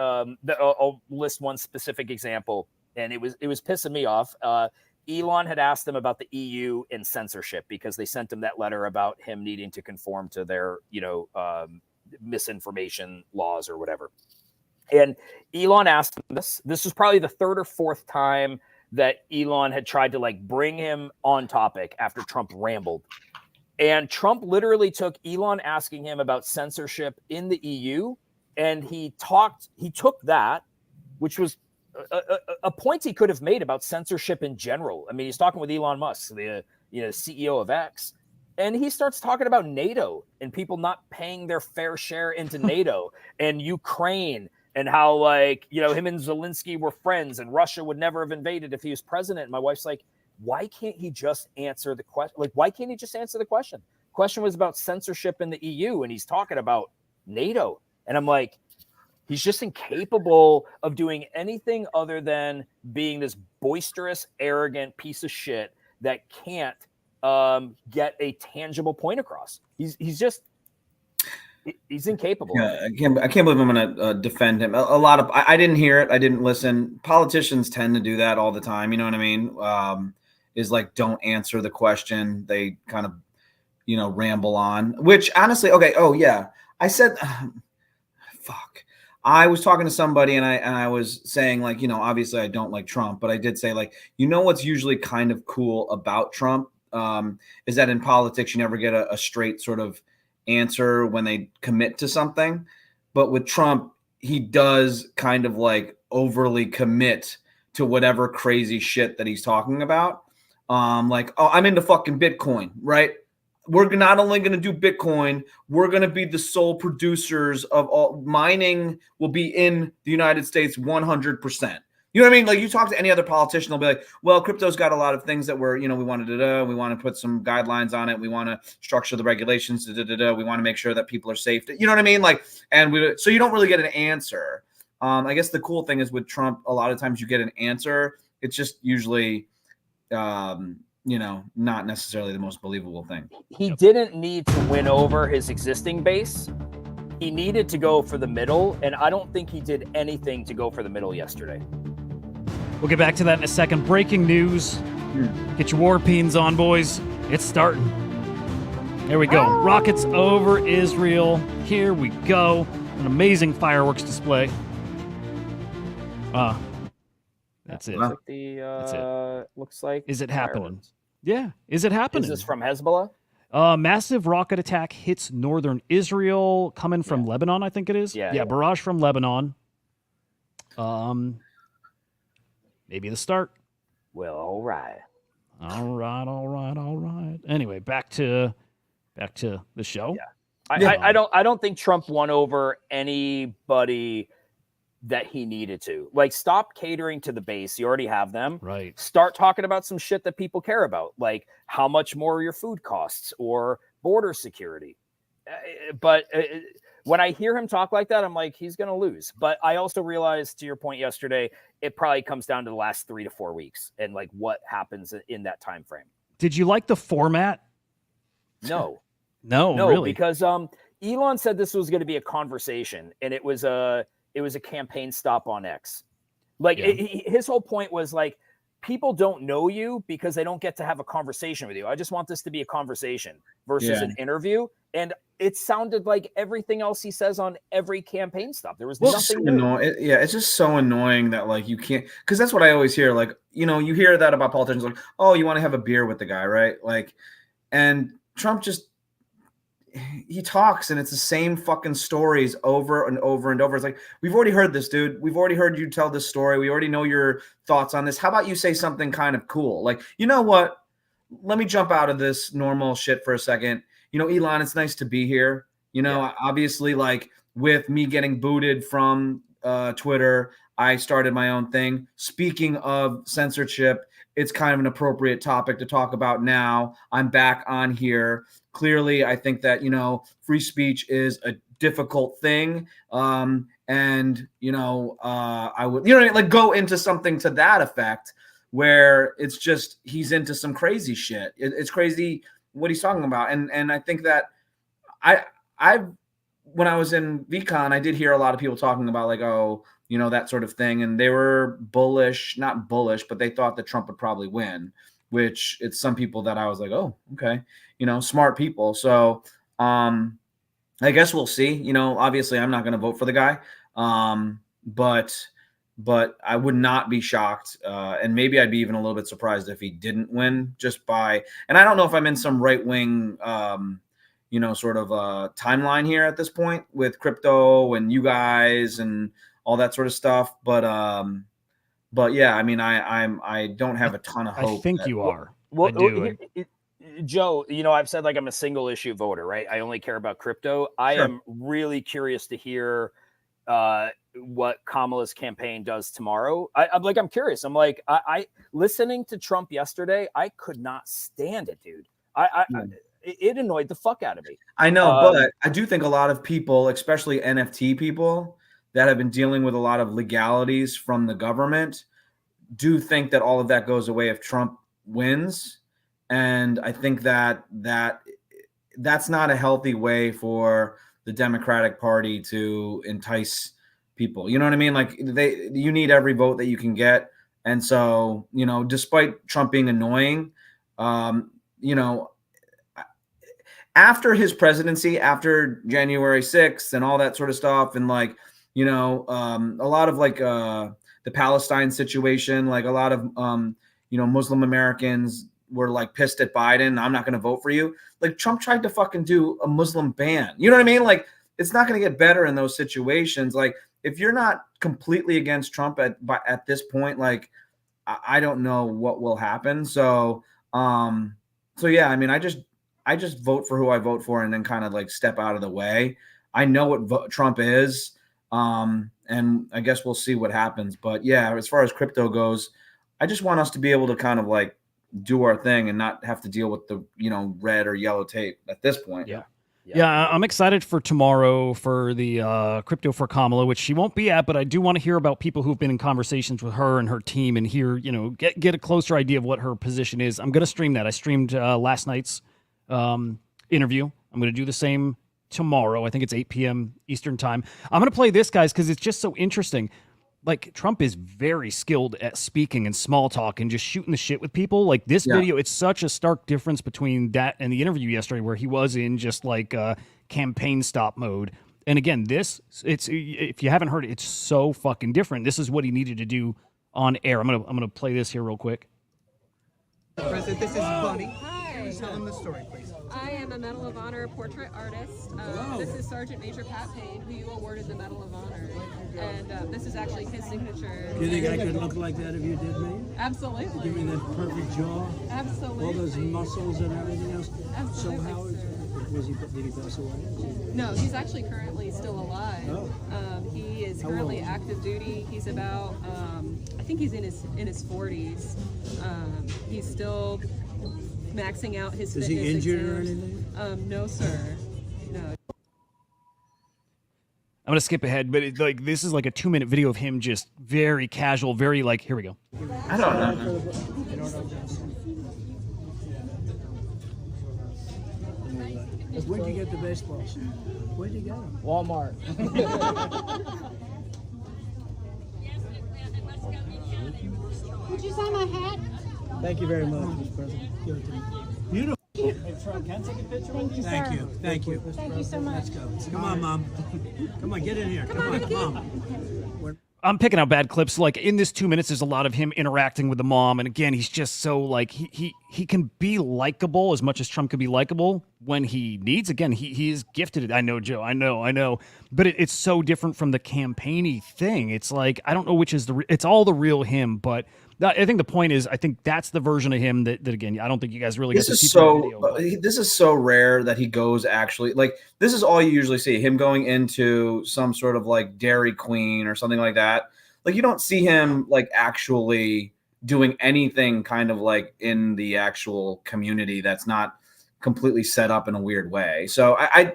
C: I'll list one specific example, and it was pissing me off. Elon had asked them about the EU and censorship because they sent him that letter about him needing to conform to their, misinformation laws or whatever. And Elon asked him this. This was probably the third or fourth time that Elon had tried to like bring him on topic after Trump rambled. And Trump literally took Elon asking him about censorship in the EU, and he took that, which was a point he could have made about censorship in general. I mean, he's talking with Elon Musk, the CEO of X, and he starts talking about NATO and people not paying their fair share into NATO and Ukraine, and how, like, him and Zelensky were friends and Russia would never have invaded if he was president. And my wife's like, why can't he just answer the question? Like, why can't he just answer the question? The question was about censorship in the EU, and he's talking about NATO. And I'm like, he's just incapable of doing anything other than being this boisterous, arrogant piece of shit that can't get a tangible point across. He's incapable.
D: Yeah, I can't believe I'm going to defend him. A lot of I didn't hear it. I didn't listen. Politicians tend to do that all the time. You know what I mean? Is like, don't answer the question. They kind of, ramble on. Which honestly, okay. Oh yeah, I said, fuck. I was talking to somebody and I was saying, like, obviously I don't like Trump, but I did say, like, what's usually kind of cool about Trump is that in politics you never get a straight sort of answer when they commit to something. But with Trump, he does kind of like overly commit to whatever crazy shit that he's talking about. Like, oh, I'm into fucking Bitcoin, right? We're not only going to do Bitcoin, we're going to be the sole producers of all mining will be in the United States 100%. You know what I mean? Like, you talk to any other politician, they'll be like, well, crypto's got a lot of things that we're, we want to do. We want to put some guidelines on it. We want to structure the regulations. We want to make sure that people are safe. You know what I mean? Like, so you don't really get an answer. I guess the cool thing is with Trump, a lot of times you get an answer. It's just usually, not necessarily the most believable thing.
C: He didn't need to win over his existing base. He needed to go for the middle, and I don't think he did anything to go for the middle yesterday.
B: We'll get back to that in a second. Breaking news. Get your war peens on, boys. It's starting. There we go. Rockets over Israel. Here we go. An amazing fireworks display. That's it.
C: Like that's it. Looks like.
B: Is it happening? Yeah. Is it happening?
C: Is this from Hezbollah?
B: Massive rocket attack hits northern Israel, coming from Lebanon, I think it is. Yeah, barrage from Lebanon. Maybe the start.
C: Well, all right.
B: Anyway, back to the show.
C: Yeah. I don't think Trump won over anybody that he needed to. Like, stop catering to the base. You already have them.
B: Right.
C: Start talking about some shit that people care about, like how much more your food costs or border security. But when I hear him talk like that, I'm like, he's going to lose. But I also realized, to your point yesterday, it probably comes down to the last 3 to 4 weeks and like what happens in that time frame.
B: Did you like the format?
C: No,
B: no, really?
C: Because Elon said this was going to be a conversation, and it was a campaign stop on X. Like, his whole point was like, people don't know you because they don't get to have a conversation with you. I just want this to be a conversation versus an interview. And it sounded like everything else he says on every campaign stop. There was nothing new.
D: It's just so annoying that like you can't, because that's what I always hear. Like, you know, you hear that about politicians, like, oh, you want to have a beer with the guy, right? Like, and Trump just, he talks and it's the same fucking stories over and over and over. It's like, we've already heard this, dude. We've already heard you tell this story. We already know your thoughts on this. How about you say something kind of cool? Like, you know what? Let me jump out of this normal shit for a second. You know, Elon, it's nice to be here. You know, obviously, like with me getting booted from Twitter, I started my own thing. Speaking of censorship, it's kind of an appropriate topic to talk about now. I'm back on here. Clearly, I think that, you know, free speech is a difficult thing. And, you know, I would, you know, like go into something to that effect where it's just he's into some crazy shit. It's crazy what he's talking about. And I think that I when I was in VCon, I did hear a lot of people talking about like, oh, you know, that sort of thing. And they were bullish, not bullish, but they thought that Trump would probably win, which it's some people that I was like, oh, okay, you know, smart people. So I guess we'll see. You know, obviously I'm not going to vote for the guy. But I would not be shocked. And maybe I'd be even a little bit surprised if he didn't win just by, and I don't know if I'm in some right wing, you know, sort of timeline here at this point with crypto and you guys and all that sort of stuff. But yeah, I mean, I don't have a ton of hope.
B: I think you are.
C: Well,
B: I do.
C: Joe, you know, I've said like I'm a single issue voter, right? I only care about crypto. I am really curious to hear what Kamala's campaign does tomorrow. I'm curious. I'm like, I listening to Trump yesterday, I could not stand it, dude. It annoyed the fuck out of me.
D: I know, but I do think a lot of people, especially NFT people that have been dealing with a lot of legalities from the government, do think that all of that goes away if Trump wins. And I think that that's not a healthy way for the Democratic Party to entice people. You know what I mean? Like you need every vote that you can get. And so, you know, despite Trump being annoying, you know, after his presidency, after January 6th and all that sort of stuff, and like, you know, a lot of like the Palestine situation, like a lot of, you know, Muslim Americans were like pissed at Biden. I'm not going to vote for you. Like Trump tried to fucking do a Muslim ban. You know what I mean? Like it's not going to get better in those situations. Like if you're not completely against Trump at this point, like I don't know what will happen. So, yeah, I mean, I just vote for who I vote for and then kind of like step out of the way. I know what Trump is. And I guess we'll see what happens. But yeah, as far as crypto goes, I just want us to be able to kind of like do our thing and not have to deal with the, you know, red or yellow tape at this point.
B: Yeah, I'm excited for tomorrow for the Crypto for Kamala, which she won't be at, but I do want to hear about people who've been in conversations with her and her team and hear, you know, get a closer idea of what her position is. I'm going to stream that. I streamed last night's interview. I'm going to do the same tomorrow. I think it's 8 p.m. Eastern time. I'm going to play this, guys, because it's just so interesting. Like, Trump is very skilled at speaking and small talk and just shooting the shit with people. Like, this video, it's such a stark difference between that and the interview yesterday where he was in just, like, campaign stop mode. And again, it's if you haven't heard it, it's so fucking different. This is what he needed to do on air. I'm gonna play this here real quick.
E: President, this is Bunny.
F: Hi.
E: Tell him the story, please.
F: I am a Medal of Honor portrait artist. This is Sergeant Major Pat Payne, who you awarded the Medal of Honor. And this is actually his signature.
E: Do you think I could look like that if you did me?
F: Absolutely.
E: Give me that perfect jaw?
F: Absolutely.
E: All those muscles and everything else?
F: Absolutely.
E: So how did he pass away?
F: No, he's actually currently still alive.
E: Oh.
F: He is currently active duty. He's about, I think he's in his 40s. He's still maxing out his
E: Is
F: fitness
E: he injured or
F: exams.
E: anything?
F: No, sir. No.
B: I'm gonna skip ahead, but like this is like a 2-minute video of him just very casual, very like, here we go.
D: I don't know.
E: Where'd you get the baseballs? Where'd you get them?
G: Walmart.
H: Would you sign my hat?
E: Thank you very much, Mr. President. Give it to me. Beautiful. Thank you. Thank you.
H: Thank you so much.
E: Let's go. Come on, Mom. Come on, get in here. Come on.
B: I'm picking out bad clips. Like in this 2 minutes, there's a lot of him interacting with the mom, and again, he's just so like he can be likable as much as Trump can be likable when he needs. Again, he is gifted. I know, Joe. I know. But it's so different from the campaigny thing. It's like I don't know which is it's all the real him, but. I think the point is, I think that's the version of him that again, I don't think you guys really get to see from the video.
D: This is so rare that he goes actually like this is all you usually see him going into some sort of like Dairy Queen or something like that. Like you don't see him like actually doing anything kind of like in the actual community that's not completely set up in a weird way. So I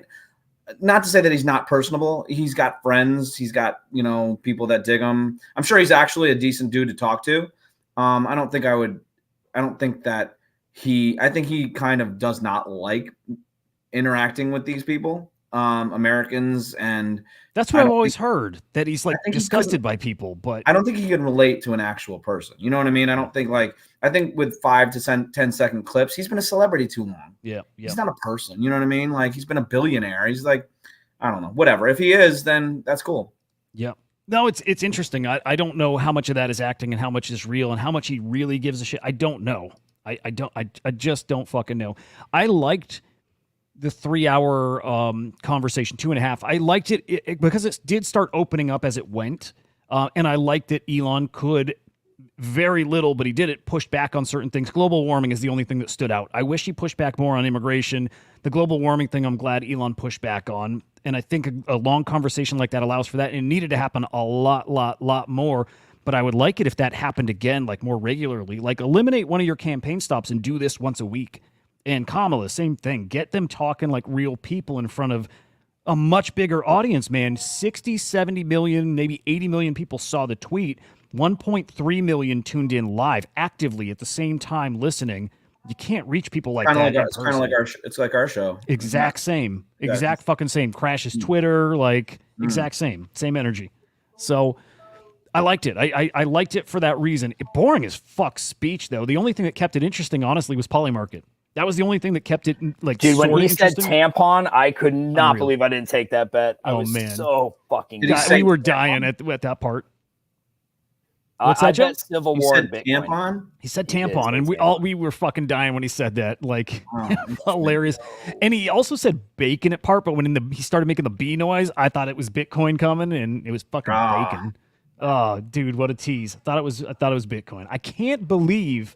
D: not to say that he's not personable. He's got friends. He's got, people that dig him. I'm sure he's actually a decent dude to talk to. I think he kind of does not like interacting with these people, Americans. And
B: that's what I've always heard, that he's like disgusted by people, but
D: I don't think he can relate to an actual person. You know what I mean? I think with 5 to 10-second clips, he's been a celebrity too long.
B: Yeah.
D: He's not a person. You know what I mean? Like he's been a billionaire. He's like, I don't know, whatever. If he is, then that's cool.
B: Yeah. No, it's interesting. I don't know how much of that is acting and how much is real and how much he really gives a shit. I don't know. I just don't fucking know. I liked the 3-hour conversation, 2.5. I liked it because it did start opening up as it went. And I liked that Elon could very little, but he did it, pushed back on certain things. Global warming is the only thing that stood out. I wish he pushed back more on immigration. The global warming thing, I'm glad Elon pushed back on. And I think a long conversation like that allows for that. And it needed to happen a lot more. But I would like it if that happened again, like more regularly. Like eliminate one of your campaign stops and do this once a week. And Kamala, same thing. Get them talking like real people in front of a much bigger audience, man. 60, 70 million, maybe 80 million people saw the tweet. 1.3 million tuned in live actively at the same time listening. You can't reach people like that.
D: It's kind of like it's like our show.
B: Exact same. Exact fucking same. Crashes Twitter, like exact same energy. So I liked it. I liked it for that reason. Boring as fuck speech though. The only thing that kept it interesting, honestly, was Polymarket. That was the only thing that kept it like.
C: Dude, when he said tampon, I could not believe I didn't take that bet. I was so fucking.
B: We were dying at that part. What's that, Joe?
C: Civil War and Bitcoin.
D: Tampon?
B: He said tampon, and we were fucking dying when he said that. Like hilarious. And he also said bacon at part, but when he started making the B noise, I thought it was Bitcoin coming, and it was fucking bacon. Oh, dude, what a tease! I thought it was Bitcoin. I can't believe.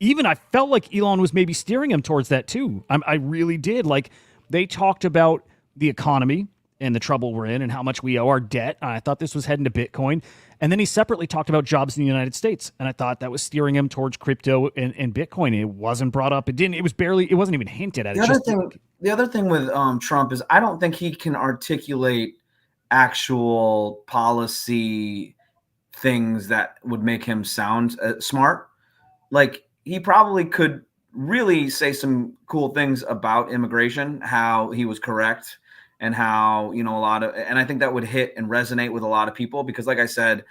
B: Even I felt like Elon was maybe steering him towards that too. I really did. Like they talked about the economy and the trouble we're in and how much we owe, our debt. I thought this was heading to Bitcoin. And then he separately talked about jobs in the United States. And I thought that was steering him towards crypto and Bitcoin. It wasn't brought up. It wasn't even hinted at.
D: The other thing with Trump is I don't think he can articulate actual policy things that would make him sound smart. Like he probably could really say some cool things about immigration, how he was correct. And how, and I think that would hit and resonate with a lot of people because like I said,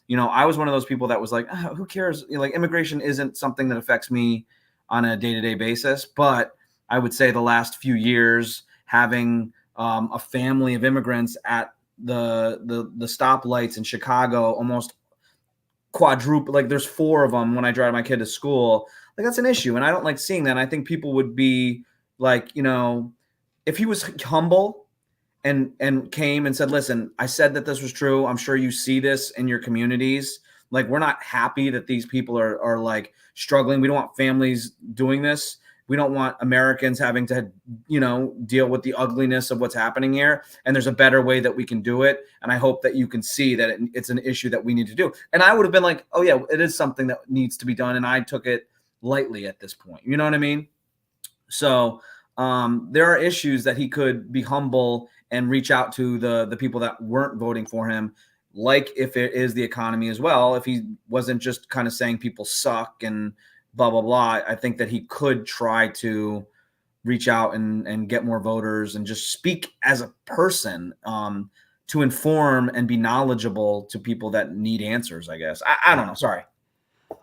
D: I was one of those people that was like, oh, who cares? Like immigration isn't something that affects me on a day-to-day basis. But I would say the last few years, having a family of immigrants at the stoplights in Chicago, almost quadruple, like there's 4 of them when I drive my kid to school, like that's an issue. And I don't like seeing that. And I think people would be like, if he was humble, and came and said, listen, I said that this was true. I'm sure you see this in your communities. Like, we're not happy that these people are like struggling. We don't want families doing this. We don't want Americans having to, deal with the ugliness of what's happening here. And there's a better way that we can do it. And I hope that you can see that it's an issue that we need to do. And I would have been like, oh yeah, it is something that needs to be done. And I took it lightly at this point. You know what I mean? So there are issues that he could be humble and reach out to the people that weren't voting for him. Like if it is the economy as well, if he wasn't just kind of saying people suck and blah, blah, blah, I think that he could try to reach out and get more voters and just speak as a person to inform and be knowledgeable to people that need answers, I guess. I don't know. Sorry.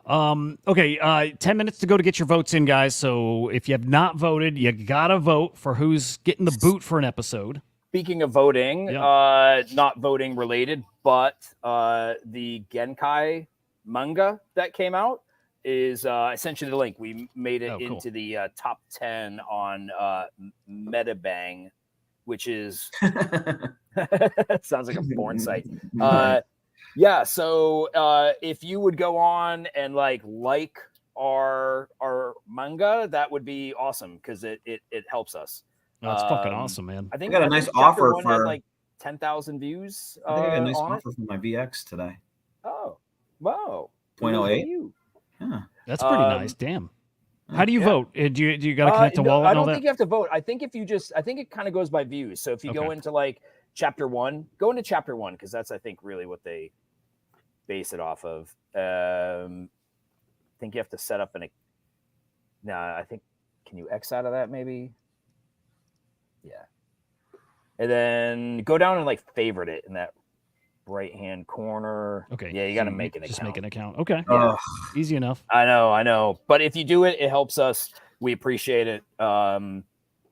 B: Okay. 10 minutes to go to get your votes in, guys. So if you have not voted, you got to vote for who's getting the boot for an episode.
C: Speaking of voting, not voting related, but the Genkai manga that came out is essentially the link. We made it into the top 10 on Metabang, which is sounds like a porn site. Yeah, so if you would go on and like our manga, that would be awesome because it helps us.
B: That's fucking awesome, man.
D: I got a nice offer for
C: like 10,000 views.
D: I think I got a nice offer for my VX today.
C: Oh, wow.
D: 0.08.
B: Yeah, that's pretty nice. Damn. How do you vote? Do you got to connect to wallet?
C: I don't think you have to vote. I think I think it kind of goes by views. So if you go into like chapter 1, go into chapter 1 because that's I think really what they base it off of. I think you have to set up I think can you X out of that maybe? Yeah. And then go down and like favorite it in that right hand corner.
B: Okay.
C: Yeah, you got to make an account.
B: Just make an account. Okay.
C: Yeah.
B: Easy enough.
C: I know. But if you do it, it helps us. We appreciate it.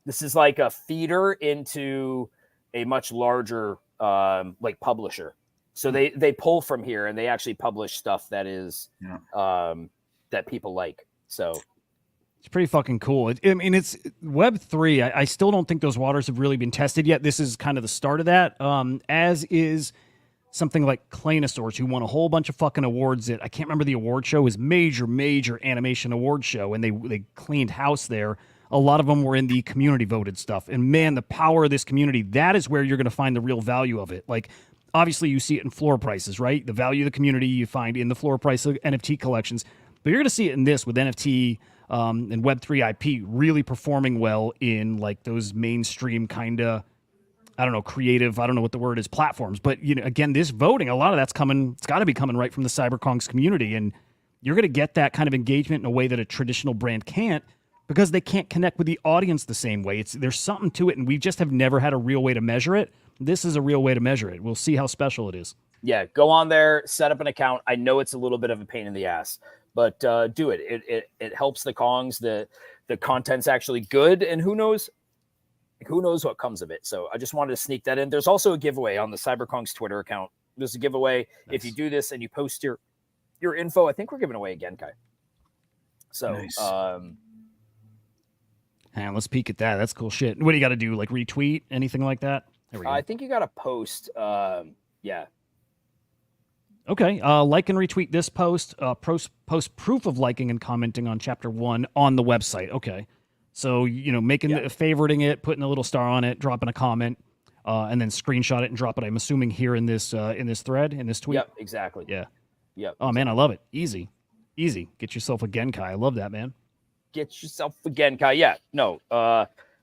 C: This is like a feeder into a much larger like publisher. So they pull from here and they actually publish stuff that is that people like. So
B: it's pretty fucking cool. I mean, it's Web3. I still don't think those waters have really been tested yet. This is kind of the start of that, as is something like Claynosaurus, who won a whole bunch of fucking awards I can't remember the award show. It was major animation award show, and they cleaned house there. A lot of them were in the community voted stuff. And man, the power of this community, that is where you're going to find the real value of it. Like, obviously you see it in floor prices, right? The value of the community you find in the floor price of NFT collections. But you're going to see it in this with NFT and Web3 IP really performing well in like those mainstream kind of, I don't know, creative, I don't know what the word is, platforms. But, again, this voting, a lot of that's coming, it's got to be coming right from the CyberKongs community. And you're going to get that kind of engagement in a way that a traditional brand can't because they can't connect with the audience the same way. There's something to it, and we just have never had a real way to measure it. This is a real way to measure it. We'll see how special it is.
C: Yeah, go on there, set up an account. I know it's a little bit of a pain in the ass, but do it. It helps the Kongs. The content's actually good, and who knows what comes of it. So I just wanted to sneak that in. There's also a giveaway on the CyberKongs Twitter account. There's a giveaway. Nice. If you do this and you post your info, I think we're giving away a Genkai. So
D: nice.
B: Let's peek at that. That's cool shit. What do you got to do? Like retweet anything like that? There we go.
C: I think you got to post. Yeah.
B: Okay. Like and retweet this post. Post proof of liking and commenting on chapter 1 on the website. Okay. So, favoriting it, putting a little star on it, dropping a comment, and then screenshot it and drop it. I'm assuming here in this thread, in this tweet.
C: Yep, exactly.
B: Yeah.
C: Yep.
B: Oh man, I love it. Easy. Get yourself a Genkai. I love that, man.
C: Get yourself a Genkai. Yeah. No.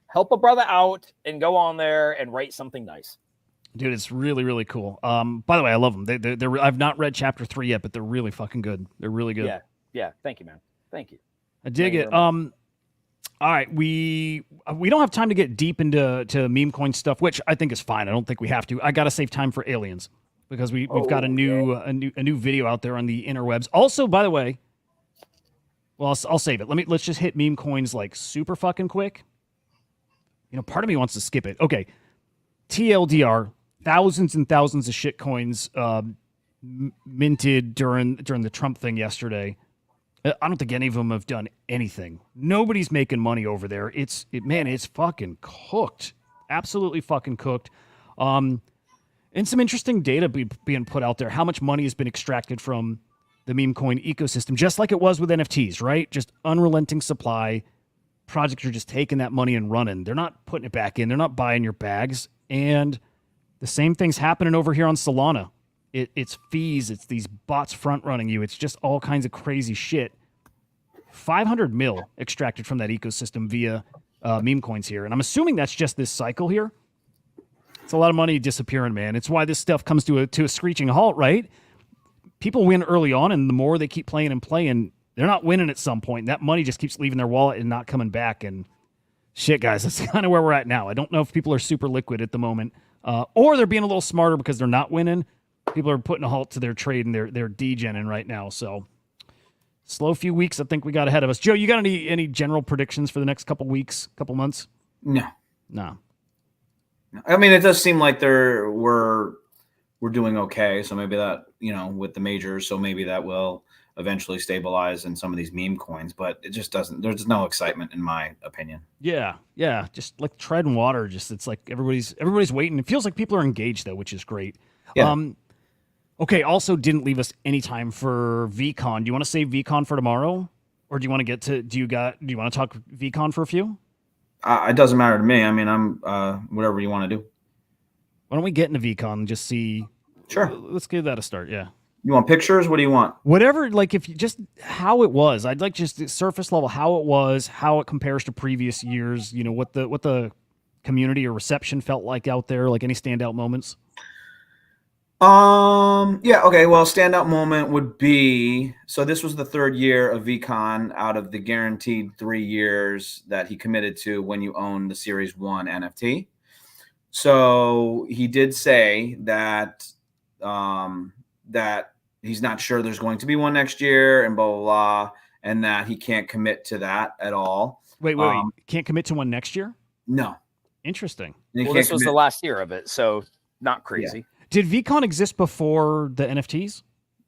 C: Help a brother out and go on there and write something nice.
B: Dude, it's really, really cool. By the way, I love them. They're I've not read chapter 3 yet, but they're really fucking good. They're really good.
C: Yeah. Thank you, man. Thank you.
B: I dig it. All right, we don't have time to get deep into Memecoin stuff, which I think is fine. I don't think we have to. I got to save time for aliens because we've got a new video out there on the interwebs. Also, by the way, well, I'll save it. Let's just hit Memecoins like super fucking quick. Part of me wants to skip it. Okay, TLDR, thousands and thousands of shit coins minted during the Trump thing yesterday. I don't think any of them have done anything. Nobody's making money over there. It's fucking cooked. Absolutely fucking cooked. And some interesting data being put out there. How much money has been extracted from the meme coin ecosystem, just like it was with NFTs, right? Just unrelenting supply, projects are just taking that money and running. They're not putting it back in. They're not buying your bags. And the same thing's happening over here on Solana. It's fees. It's these bots front running you. It's just all kinds of crazy shit. 500 mil extracted from that ecosystem via Memecoins here. And I'm assuming that's just this cycle here. It's a lot of money disappearing, man. It's why this stuff comes to a screeching halt, right? People win early on, and the more they keep playing and playing, they're not winning at some point. That money just keeps leaving their wallet and not coming back. And shit, guys, that's kind of where we're at now. I don't know if people are super liquid at the moment, or they're being a little smarter because they're not winning. People are putting a halt to their trade, and they're degenning right now. So slow few weeks I think we got ahead of us. Joe, you got any general predictions for the next couple weeks, couple months?
D: No.
B: I
D: mean, it does seem like we're doing okay. So maybe that, with the majors, so maybe that will eventually stabilize in some of these meme coins, but it just doesn't. There's no excitement in my opinion.
B: Yeah. Just like treading water. Just it's like everybody's waiting. It feels like people are engaged though, which is great.
D: Yeah.
B: Okay. Also, didn't leave us any time for VCon. Do you want to save VCon for tomorrow, or do you want to get to? Do you want to talk VCon for a few?
D: It doesn't matter to me. I mean, I'm whatever you want to do.
B: Why don't we get into VCon and just see?
D: Sure.
B: Let's give that a start. Yeah.
D: You want pictures? What do you want?
B: Whatever, like if you just how it was. I'd like just surface level how it was, how it compares to previous years. What the community or reception felt like out there. Like any standout moments.
D: Yeah, okay. Well, standout moment would be, so this was the third year of VCon out of the guaranteed 3 years that he committed to when you own the Series 1 NFT. So he did say that that he's not sure there's going to be one next year and blah, blah, blah, and that he can't commit to that at all.
B: Wait. Can't commit to one next year?
D: No.
B: Interesting.
C: Well, this was the last year of it, so not crazy.
D: Yeah.
B: Did VCon exist before the NFTs?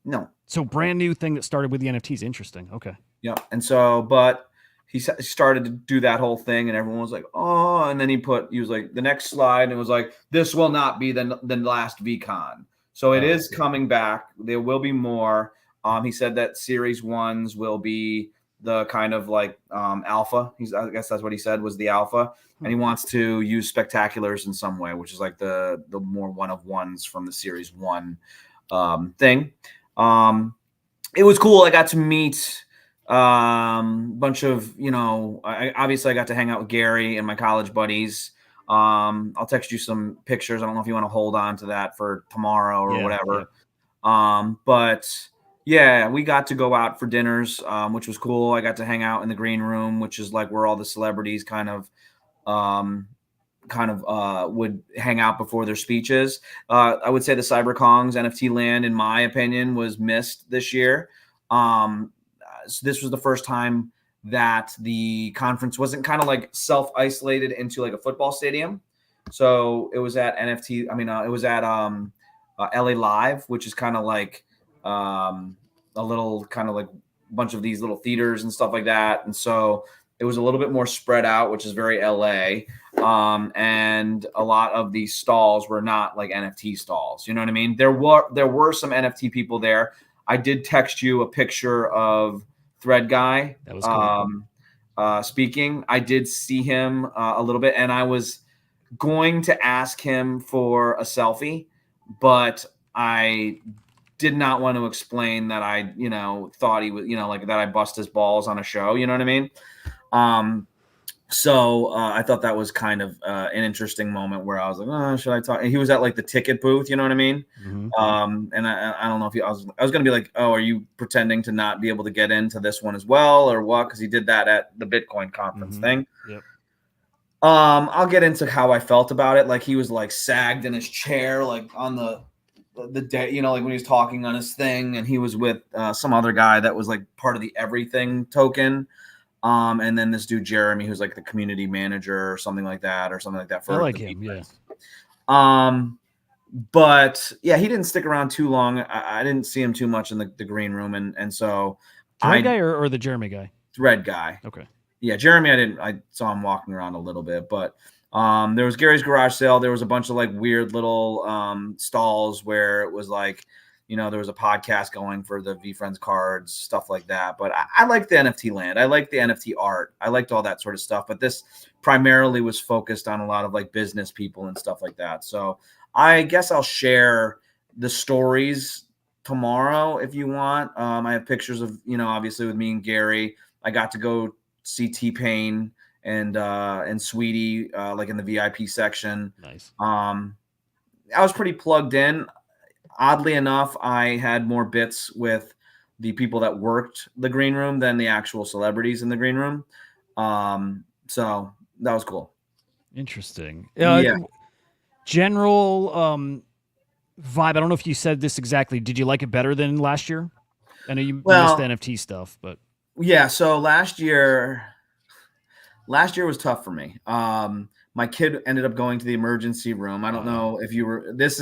D: No.
B: So brand new thing that started with the NFTs. Interesting. Okay.
D: Yeah. And so, but he started to do that whole thing and everyone was like, oh, and then he was like, the next slide, and it was like, this will not be the last VCon. So it is coming back. There will be more. He said that Series 1s will be the kind of like alpha. I guess that's what he said was the alpha. And he wants to use spectaculars in some way, which is like the more one-of-ones from the Series 1 thing. It was cool. I got to meet a bunch of, I got to hang out with Gary and my college buddies. I'll text you some pictures. I don't know if you want to hold on to that for tomorrow or whatever. Yeah. But yeah, we got to go out for dinners, which was cool. I got to hang out in the green room, which is like where all the celebrities kind of would hang out before their speeches. I would say the CyberKong's NFT land, in my opinion, was missed this year. So this was the first time that the conference wasn't kind of like self-isolated into like a football stadium. So it was at it was at LA Live, which is kind of like a little kind of like bunch of these little theaters and stuff like that. And so it was a little bit more spread out, which is very LA. And a lot of these stalls were not like NFT stalls. You know what I mean? There were some NFT people there. I did text you a picture of Thread Guy. That was cool. Speaking. I did see him a little bit, and I was going to ask him for a selfie, but I did not want to explain that I, thought he was, like that I bust his balls on a show. You know what I mean? So I thought that was kind of an interesting moment where I was like, oh, should I talk? And he was at like the ticket booth, you know what I mean? Mm-hmm. And I don't know if I was going to be like, oh, are you pretending to not be able to get into this one as well or what? Because he did that at the Bitcoin conference thing. Yep. I'll get into how I felt about it. Like he was like sagged in his chair, like on the day, like when he was talking on his thing, and he was with some other guy that was like part of the everything token. And then this dude, Jeremy, who's like the community manager or something like that. For
B: I like him, yeah.
D: But yeah, he didn't stick around too long. I didn't see him too much in the green room. And so
B: Thread guy or the Jeremy guy?
D: Thread guy.
B: Okay.
D: Yeah, Jeremy, I saw him walking around a little bit, but there was Gary's garage sale. There was a bunch of like weird little stalls where it was like, there was a podcast going for the VFriends cards, stuff like that. But I like the NFT land. I like the NFT art. I liked all that sort of stuff. But this primarily was focused on a lot of like business people and stuff like that. So I guess I'll share the stories tomorrow if you want. I have pictures of, obviously with me and Gary. I got to go see T-Pain and Sweetie like in the VIP section.
B: Nice.
D: I was pretty plugged in. Oddly enough, I had more bits with the people that worked the green room than the actual celebrities in the green room. So that was cool.
B: Interesting.
D: Yeah.
B: General vibe. I don't know if you said this exactly. Did you like it better than last year? I know you missed the NFT stuff, but
D: yeah. So last year was tough for me. My kid ended up going to the emergency room. I don't know if you were. This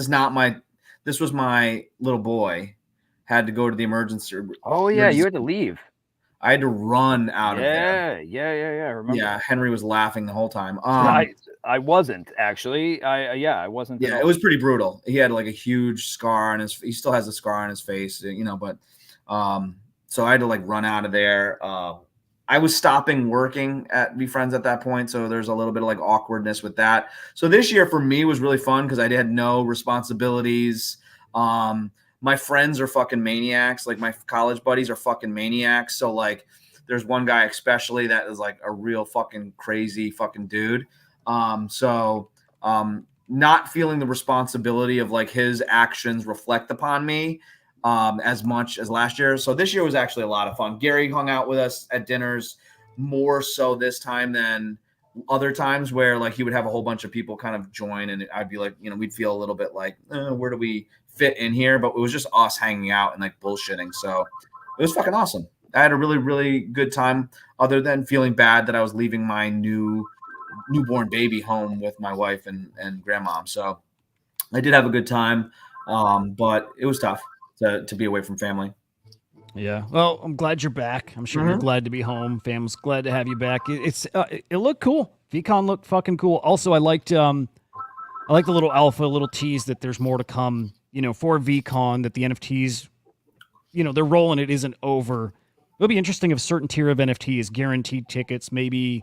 D: was my little boy had to go to the emergency room.
C: Oh yeah, you had to leave.
D: I had to run out of there.
C: Yeah. I remember.
D: Yeah, Henry was laughing the whole time.
C: I wasn't actually. I wasn't.
D: Yeah, it was pretty brutal. He had like a huge scar on he still has a scar on his face, but so I had to like run out of there. I was stopping working at VFriends at that point, so there's a little bit of like awkwardness with that. So this year for me was really fun because I had no responsibilities. My friends are fucking maniacs. Like my college buddies are fucking maniacs. So like there's one guy especially that is like a real fucking crazy fucking dude. Not feeling the responsibility of like his actions reflect upon me as much as last year. So this year was actually a lot of fun. Gary hung out with us at dinners more so this time than other times where like he would have a whole bunch of people kind of join and I'd be like, we'd feel a little bit like, where do we fit in here? But it was just us hanging out and like bullshitting. So it was fucking awesome. I had a really, really good time other than feeling bad that I was leaving my newborn baby home with my wife and grandmom. So I did have a good time. But it was tough to be away from family.
B: Yeah. Well, I'm glad you're back. I'm sure you're glad to be home. Fam's glad to have you back. It looked cool. VCon looked fucking cool. Also, I liked the little alpha, little tease that there's more to come, for VCon, that the NFTs, they're rolling. It isn't over. It'll be interesting if a certain tier of NFTs guaranteed tickets, maybe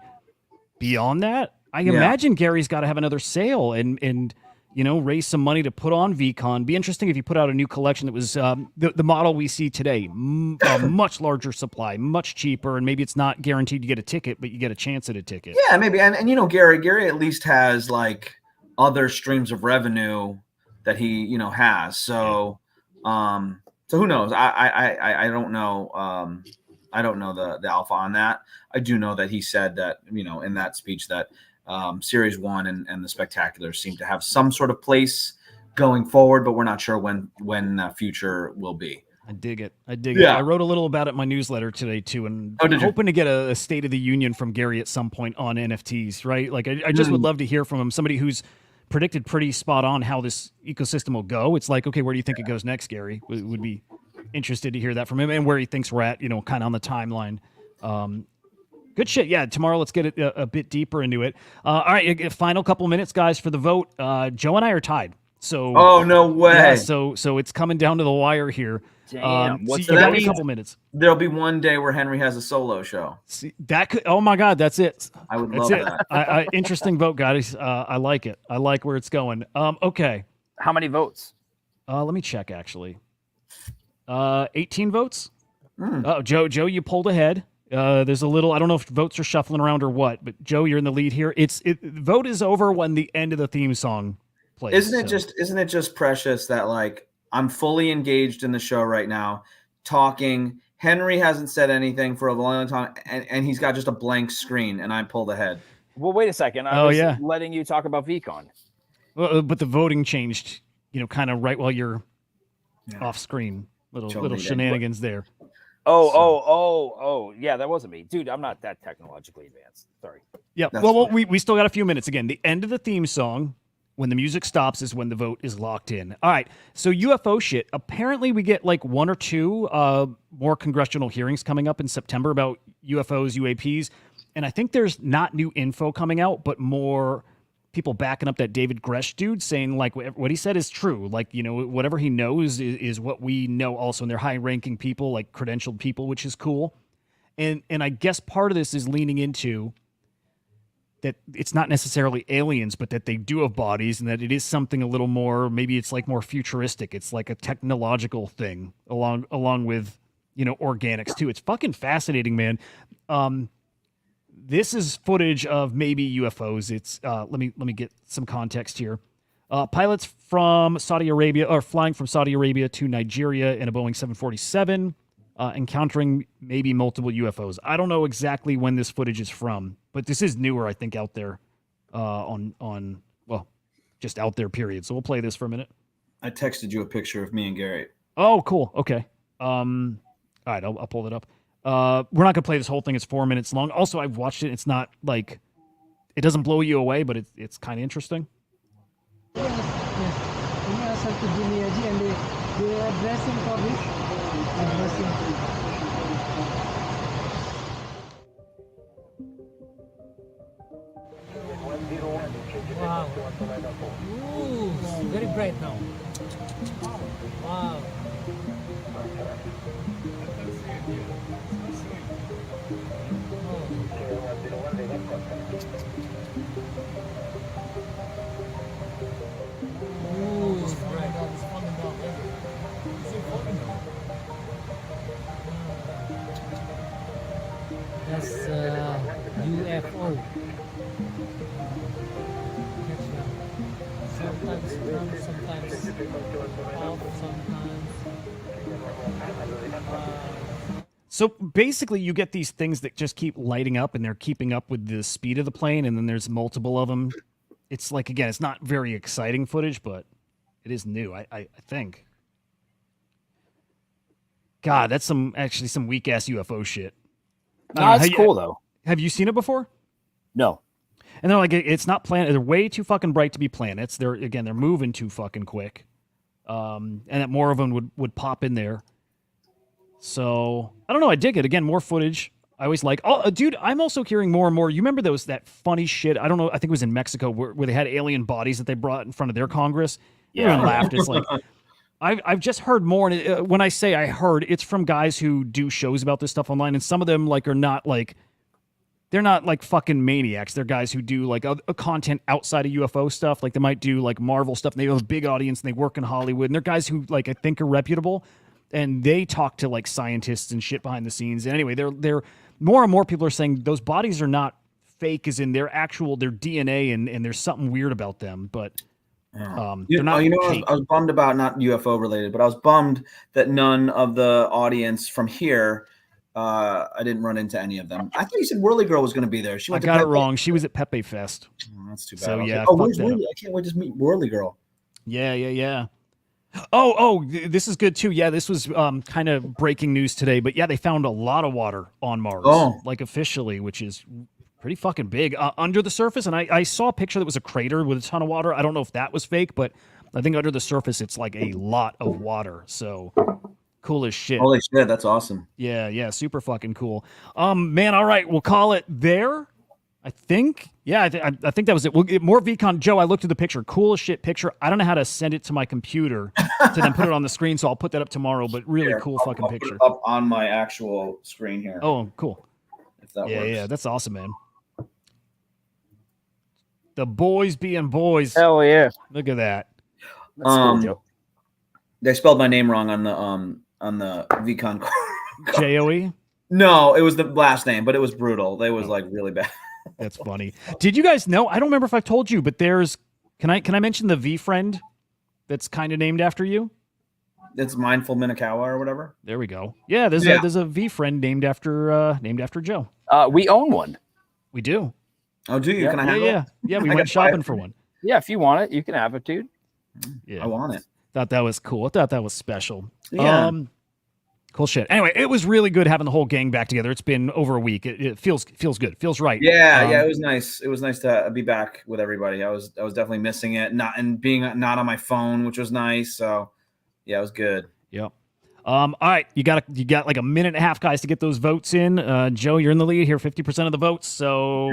B: beyond that. I imagine Gary's got to have another sale and raise some money to put on VCon. Be interesting if you put out a new collection that was the model we see today, a much larger supply, much cheaper, and maybe it's not guaranteed to get a ticket, but you get a chance at a ticket.
D: Yeah, maybe. And Gary at least has like other streams of revenue that he has. So so who knows? I don't know. I don't know the alpha on that. I do know that he said that in that speech that Series 1 and the Spectacular seem to have some sort of place going forward, but we're not sure when future will be.
B: I dig it. I wrote a little about it in my newsletter today too, and I'm hoping to get a State of the Union from Gary at some point on NFTs, right? Like I just would love to hear from him, somebody who's predicted pretty spot on how this ecosystem will go. It's like, okay, where do you think it goes next, Gary? Would be interested to hear that from him and where he thinks we're at, kind of on the timeline. Good shit. Yeah, tomorrow let's get a bit deeper into it. All right, final couple minutes, guys, for the vote. Joe and I are tied. So
D: oh no way.
B: Yeah, so it's coming down to the wire here.
C: Damn.
B: So you got a couple minutes.
D: There'll be one day where Henry has a solo show.
B: See, that could. Oh my God, that's it.
D: I would love that.
B: Interesting vote, guys. I like it. I like where it's going. Okay.
C: How many votes?
B: Let me check actually. 18 votes. Oh, Joe, you pulled ahead. There's a little. I don't know if votes are shuffling around or what, but Joe, you're in the lead here. Vote is over when the end of the theme song plays.
D: Isn't it just precious that like I'm fully engaged in the show right now, talking. Henry hasn't said anything for a long time, and he's got just a blank screen, and I pulled ahead.
C: Well, wait a second. I was letting you talk about VCon.
B: Well, but the voting changed, kind of right while you're off screen. Little shenanigans there.
C: Oh, yeah, that wasn't me. Dude, I'm not that technologically advanced. Sorry.
B: Yeah, well, we still got a few minutes. Again, the end of the theme song, when the music stops, is when the vote is locked in. All right, so UFO shit. Apparently, we get like one or two more congressional hearings coming up in September about UFOs, UAPs. And I think there's not new info coming out, but more people backing up that David Gresh dude, saying like what he said is true. Like, you know, whatever he knows is what we know also. And they're high-ranking people, like credentialed people, which is cool. And I guess part of this is leaning into that it's not necessarily aliens, but that they do have bodies and that it is something a little more, maybe it's like more futuristic. It's like a technological thing along with, you know, organics too. It's fucking fascinating, man. This is footage of maybe UFOs. It's let me get some context here. Pilots from Saudi Arabia are flying from Saudi Arabia to Nigeria in a Boeing 747, encountering maybe multiple UFOs. I don't know exactly when this footage is from, but this is newer, I think, out there on well, just out there, period. So we'll play this for a minute.
D: I texted you a picture of me and Gary.
B: Oh, cool. Okay. All right, I'll pull it up. We're not gonna play this whole thing. It's 4 minutes long. Also, I've watched it. It's not like it doesn't blow you away, but it's kind of interesting.
H: Yes. Ini asal ke gini aja and they are dressing for this. Wow. Ooh, very bright now. Wow. That's UFO. Sometimes come, sometimes off, sometimes.
B: So basically, you get these things that just keep lighting up, and they're keeping up with the speed of the plane, and then there's multiple of them. It's like, again, it's not very exciting footage, but it is new, I think. God, that's actually some weak ass UFO shit.
C: That's cool though.
B: Have you seen it before?
C: No.
B: And they're like, it's not planet. They're way too fucking bright to be planets. They're moving too fucking quick. And that more of them would pop in there. So I don't know. I dig it. Again, more footage. I always like. Oh, dude, I'm also hearing more and more. You remember that funny shit? I don't know. I think it was in Mexico where they had alien bodies that they brought in front of their Congress.
C: Yeah.
B: Everyone laughed. It's like I've just heard more. And when I say I heard, it's from guys who do shows about this stuff online, and some of them like are not like. They're not like fucking maniacs. They're guys who do like a content outside of UFO stuff. Like they might do like Marvel stuff. And they have a big audience and they work in Hollywood. And they're guys who like I think are reputable. And they talk to like scientists and shit behind the scenes. And anyway, they're more and more people are saying those bodies are not fake, as in their DNA and there's something weird about them. But they're not.
D: I was bummed about, not UFO related, but I was bummed that none of the audience from here. I didn't run into any of them. I thought you said Whirly Girl was going to be there.
B: I got it wrong. She was at Pepe Fest.
D: Oh, that's too bad.
B: So yeah,
D: like, where's Whirly? I can't wait to meet Whirly Girl.
B: Yeah. Oh, this is good too. Yeah, this was kind of breaking news today. But yeah, they found a lot of water on Mars, like officially, which is pretty fucking big under the surface. And I saw a picture that was a crater with a ton of water. I don't know if that was fake, but I think under the surface it's like a lot of water. So. Cool as shit.
D: Holy shit, that's awesome.
B: Yeah, super fucking cool. Man, all right, we'll call it there. I think. Yeah, I think that was it. We'll get more VCon. Joe, I looked at the picture. Cool as shit picture. I don't know how to send it to my computer to then put it on the screen, so I'll put that up tomorrow. But really cool fucking
D: I'll
B: picture.
D: Put it up on my actual screen here.
B: Oh, cool.
D: If that works.
B: Yeah, that's awesome, man. The boys being boys.
C: Hell yeah!
B: Look at that.
C: That's cool, Joe.
D: They spelled my name wrong on the VCon card.
B: Joe?
D: No, it was the last name, but it was brutal. They was like really bad.
B: That's funny. Did you guys know? I don't remember if I've told you, but there's. Can I mention the V friend that's kind of named after you?
D: It's Mindful Minakawa or whatever.
B: There we go. Yeah, there's a V friend named after Joe.
C: We own one.
B: We do.
D: Oh, do you?
C: Yeah.
D: Can I have it?
B: Yeah. We went shopping for one.
C: Yeah, if you want it, you can have it, dude.
B: Yeah,
D: I want it.
B: Thought that was cool. I thought that was special.
D: Yeah.
B: Cool shit. Anyway, it was really good having the whole gang back together. It's been over a week. It feels good. Feels right.
D: Yeah, it was nice. It was nice to be back with everybody. I was definitely missing it. Being not on my phone, which was nice. So yeah, it was good.
B: Yep. All right, you got like a minute and a half, guys, to get those votes in. Joe, you're in the lead here, 50% of the votes. So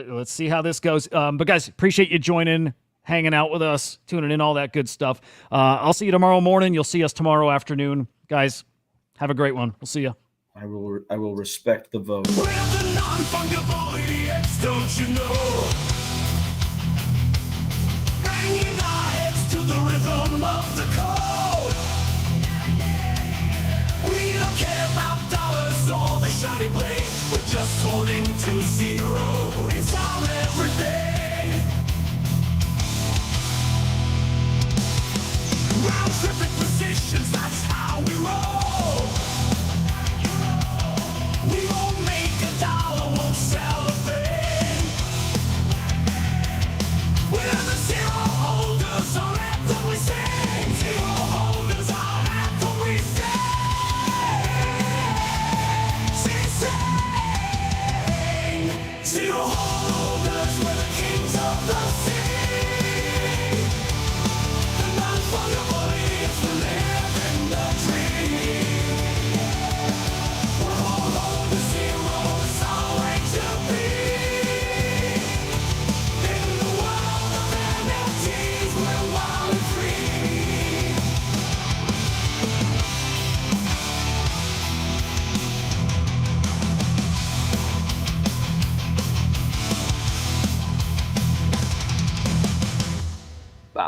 B: let's see how this goes. But guys, appreciate you joining, hanging out with us, tuning in, all that good stuff. I'll see you tomorrow morning. You'll see us tomorrow afternoon, guys. Have a great one. We'll see you.
D: I will respect the vote.
A: We're the non-fungible idiots, don't you know? Banging our heads to the rhythm of the code. We don't care about dollars or the shiny blade. We're just holding to zero. It's our everything. Round tripping positions, that's how we roll. We won't make a dollar, won't sell a thing. We're the zero holders, our anthem we sing. Zero holders, our anthem we sing. Zero holders, we're the kings of the sea. The non-fungible idiots, we live in the dream. We're all over the zero, it's our way to be. In the world of NFTs, we're wild and free.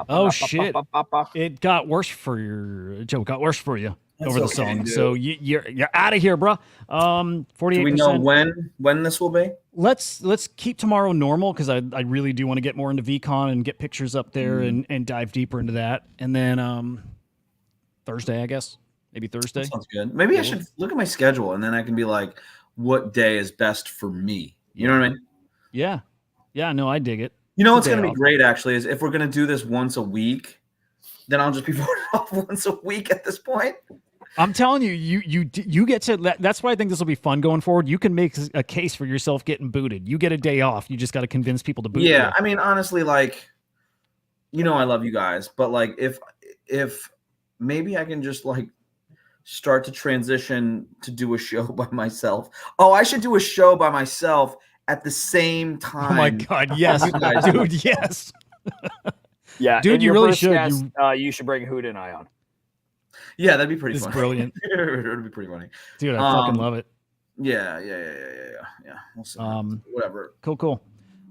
B: Oh shit! It got worse for your Joe. Got worse for you over the song.
D: dude.
B: So you're out of here, bro. 48%.
D: Do we know when this will be?
B: Let's keep tomorrow normal because I really do want to get more into VCon and get pictures up there and dive deeper into that. And then Thursday, I guess. Maybe Thursday.
D: That sounds good. Maybe I should look at my schedule and then I can be like, what day is best for me? You know what I mean?
B: Yeah. Yeah, no, I dig it.
D: You know what's
B: Day
D: going to be
B: off.
D: great, actually, is if we're going to do this once a week, then I'll just be voted off once a week at this point.
B: I'm telling you, you get to. That's why I think this will be fun going forward. You can make a case for yourself getting booted. You get a day off. You just got to convince people to boot.
D: Yeah,
B: you.
D: I mean, honestly, like, you know, I love you guys, but like, if maybe I can just like start to transition to do a show by myself. Oh, I should do a show by myself at the same time.
B: Oh my god, yes,
D: You guys do.
B: dude, yes.
C: Yeah,
B: Dude,
C: and
B: you
C: your
B: really
C: first
B: should.
C: guest, you should bring Hudah and I on.
D: Yeah, that'd be pretty
B: It's
D: funny.
B: brilliant.
D: It'd be pretty funny.
B: Dude, I fucking love it.
D: Yeah. We'll see. Whatever.
B: Cool.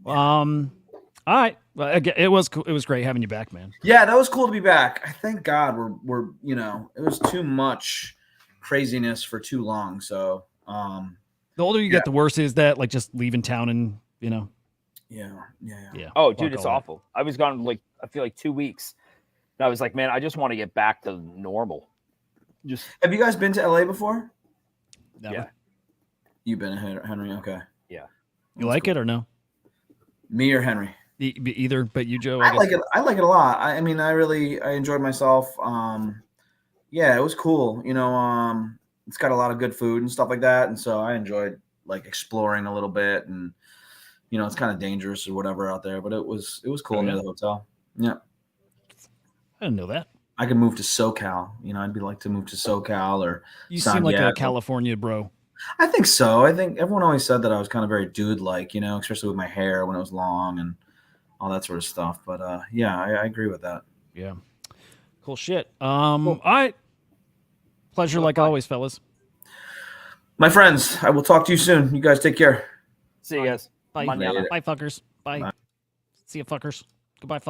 B: All right. Well, again, it was great having you back, man.
D: Yeah, that was cool to be back. I thank God we're you know, it was too much craziness for too long. So
B: The older you get, the worse is that, like, just leaving town and, you know.
D: Yeah.
C: Oh, dude,
B: Fuck
C: it's
B: all that.
C: awful. I was gone like I feel like 2 weeks. And I was like, man, I just want to get back to normal. Just
D: Have you guys been to LA before?
B: Never.
C: Yeah.
D: You've been, Henry. Okay.
C: yeah.
B: You like it or no?
D: Me or Henry?
B: Either, but you, Joe.
D: I
B: guess.
D: like it. I like it a lot. I mean, I enjoyed myself. Yeah, it was cool. You know, it's got a lot of good food and stuff like that, and so I enjoyed like exploring a little bit. And you know, it's kind of dangerous or whatever out there, but it was cool
B: Oh,
D: near
B: yeah?
D: the hotel. Yeah,
B: I didn't know that.
D: I could move to SoCal. You know, I'd be like to move to SoCal or
B: You
D: San
B: seem like a
D: Diego.
B: California bro.
D: I think so. I think everyone always said that I was kind of very dude-like, you know, especially with my hair when it was long and all that sort of stuff. But yeah, I agree with that.
B: Yeah. Cool shit. All right. Pleasure like always, fellas.
D: My friends, I will talk to you soon. You guys take care.
C: See you guys.
B: Bye.
C: Mañana.
B: Bye, fuckers. Bye.
D: Bye.
B: See you, fuckers. Goodbye, fuckers.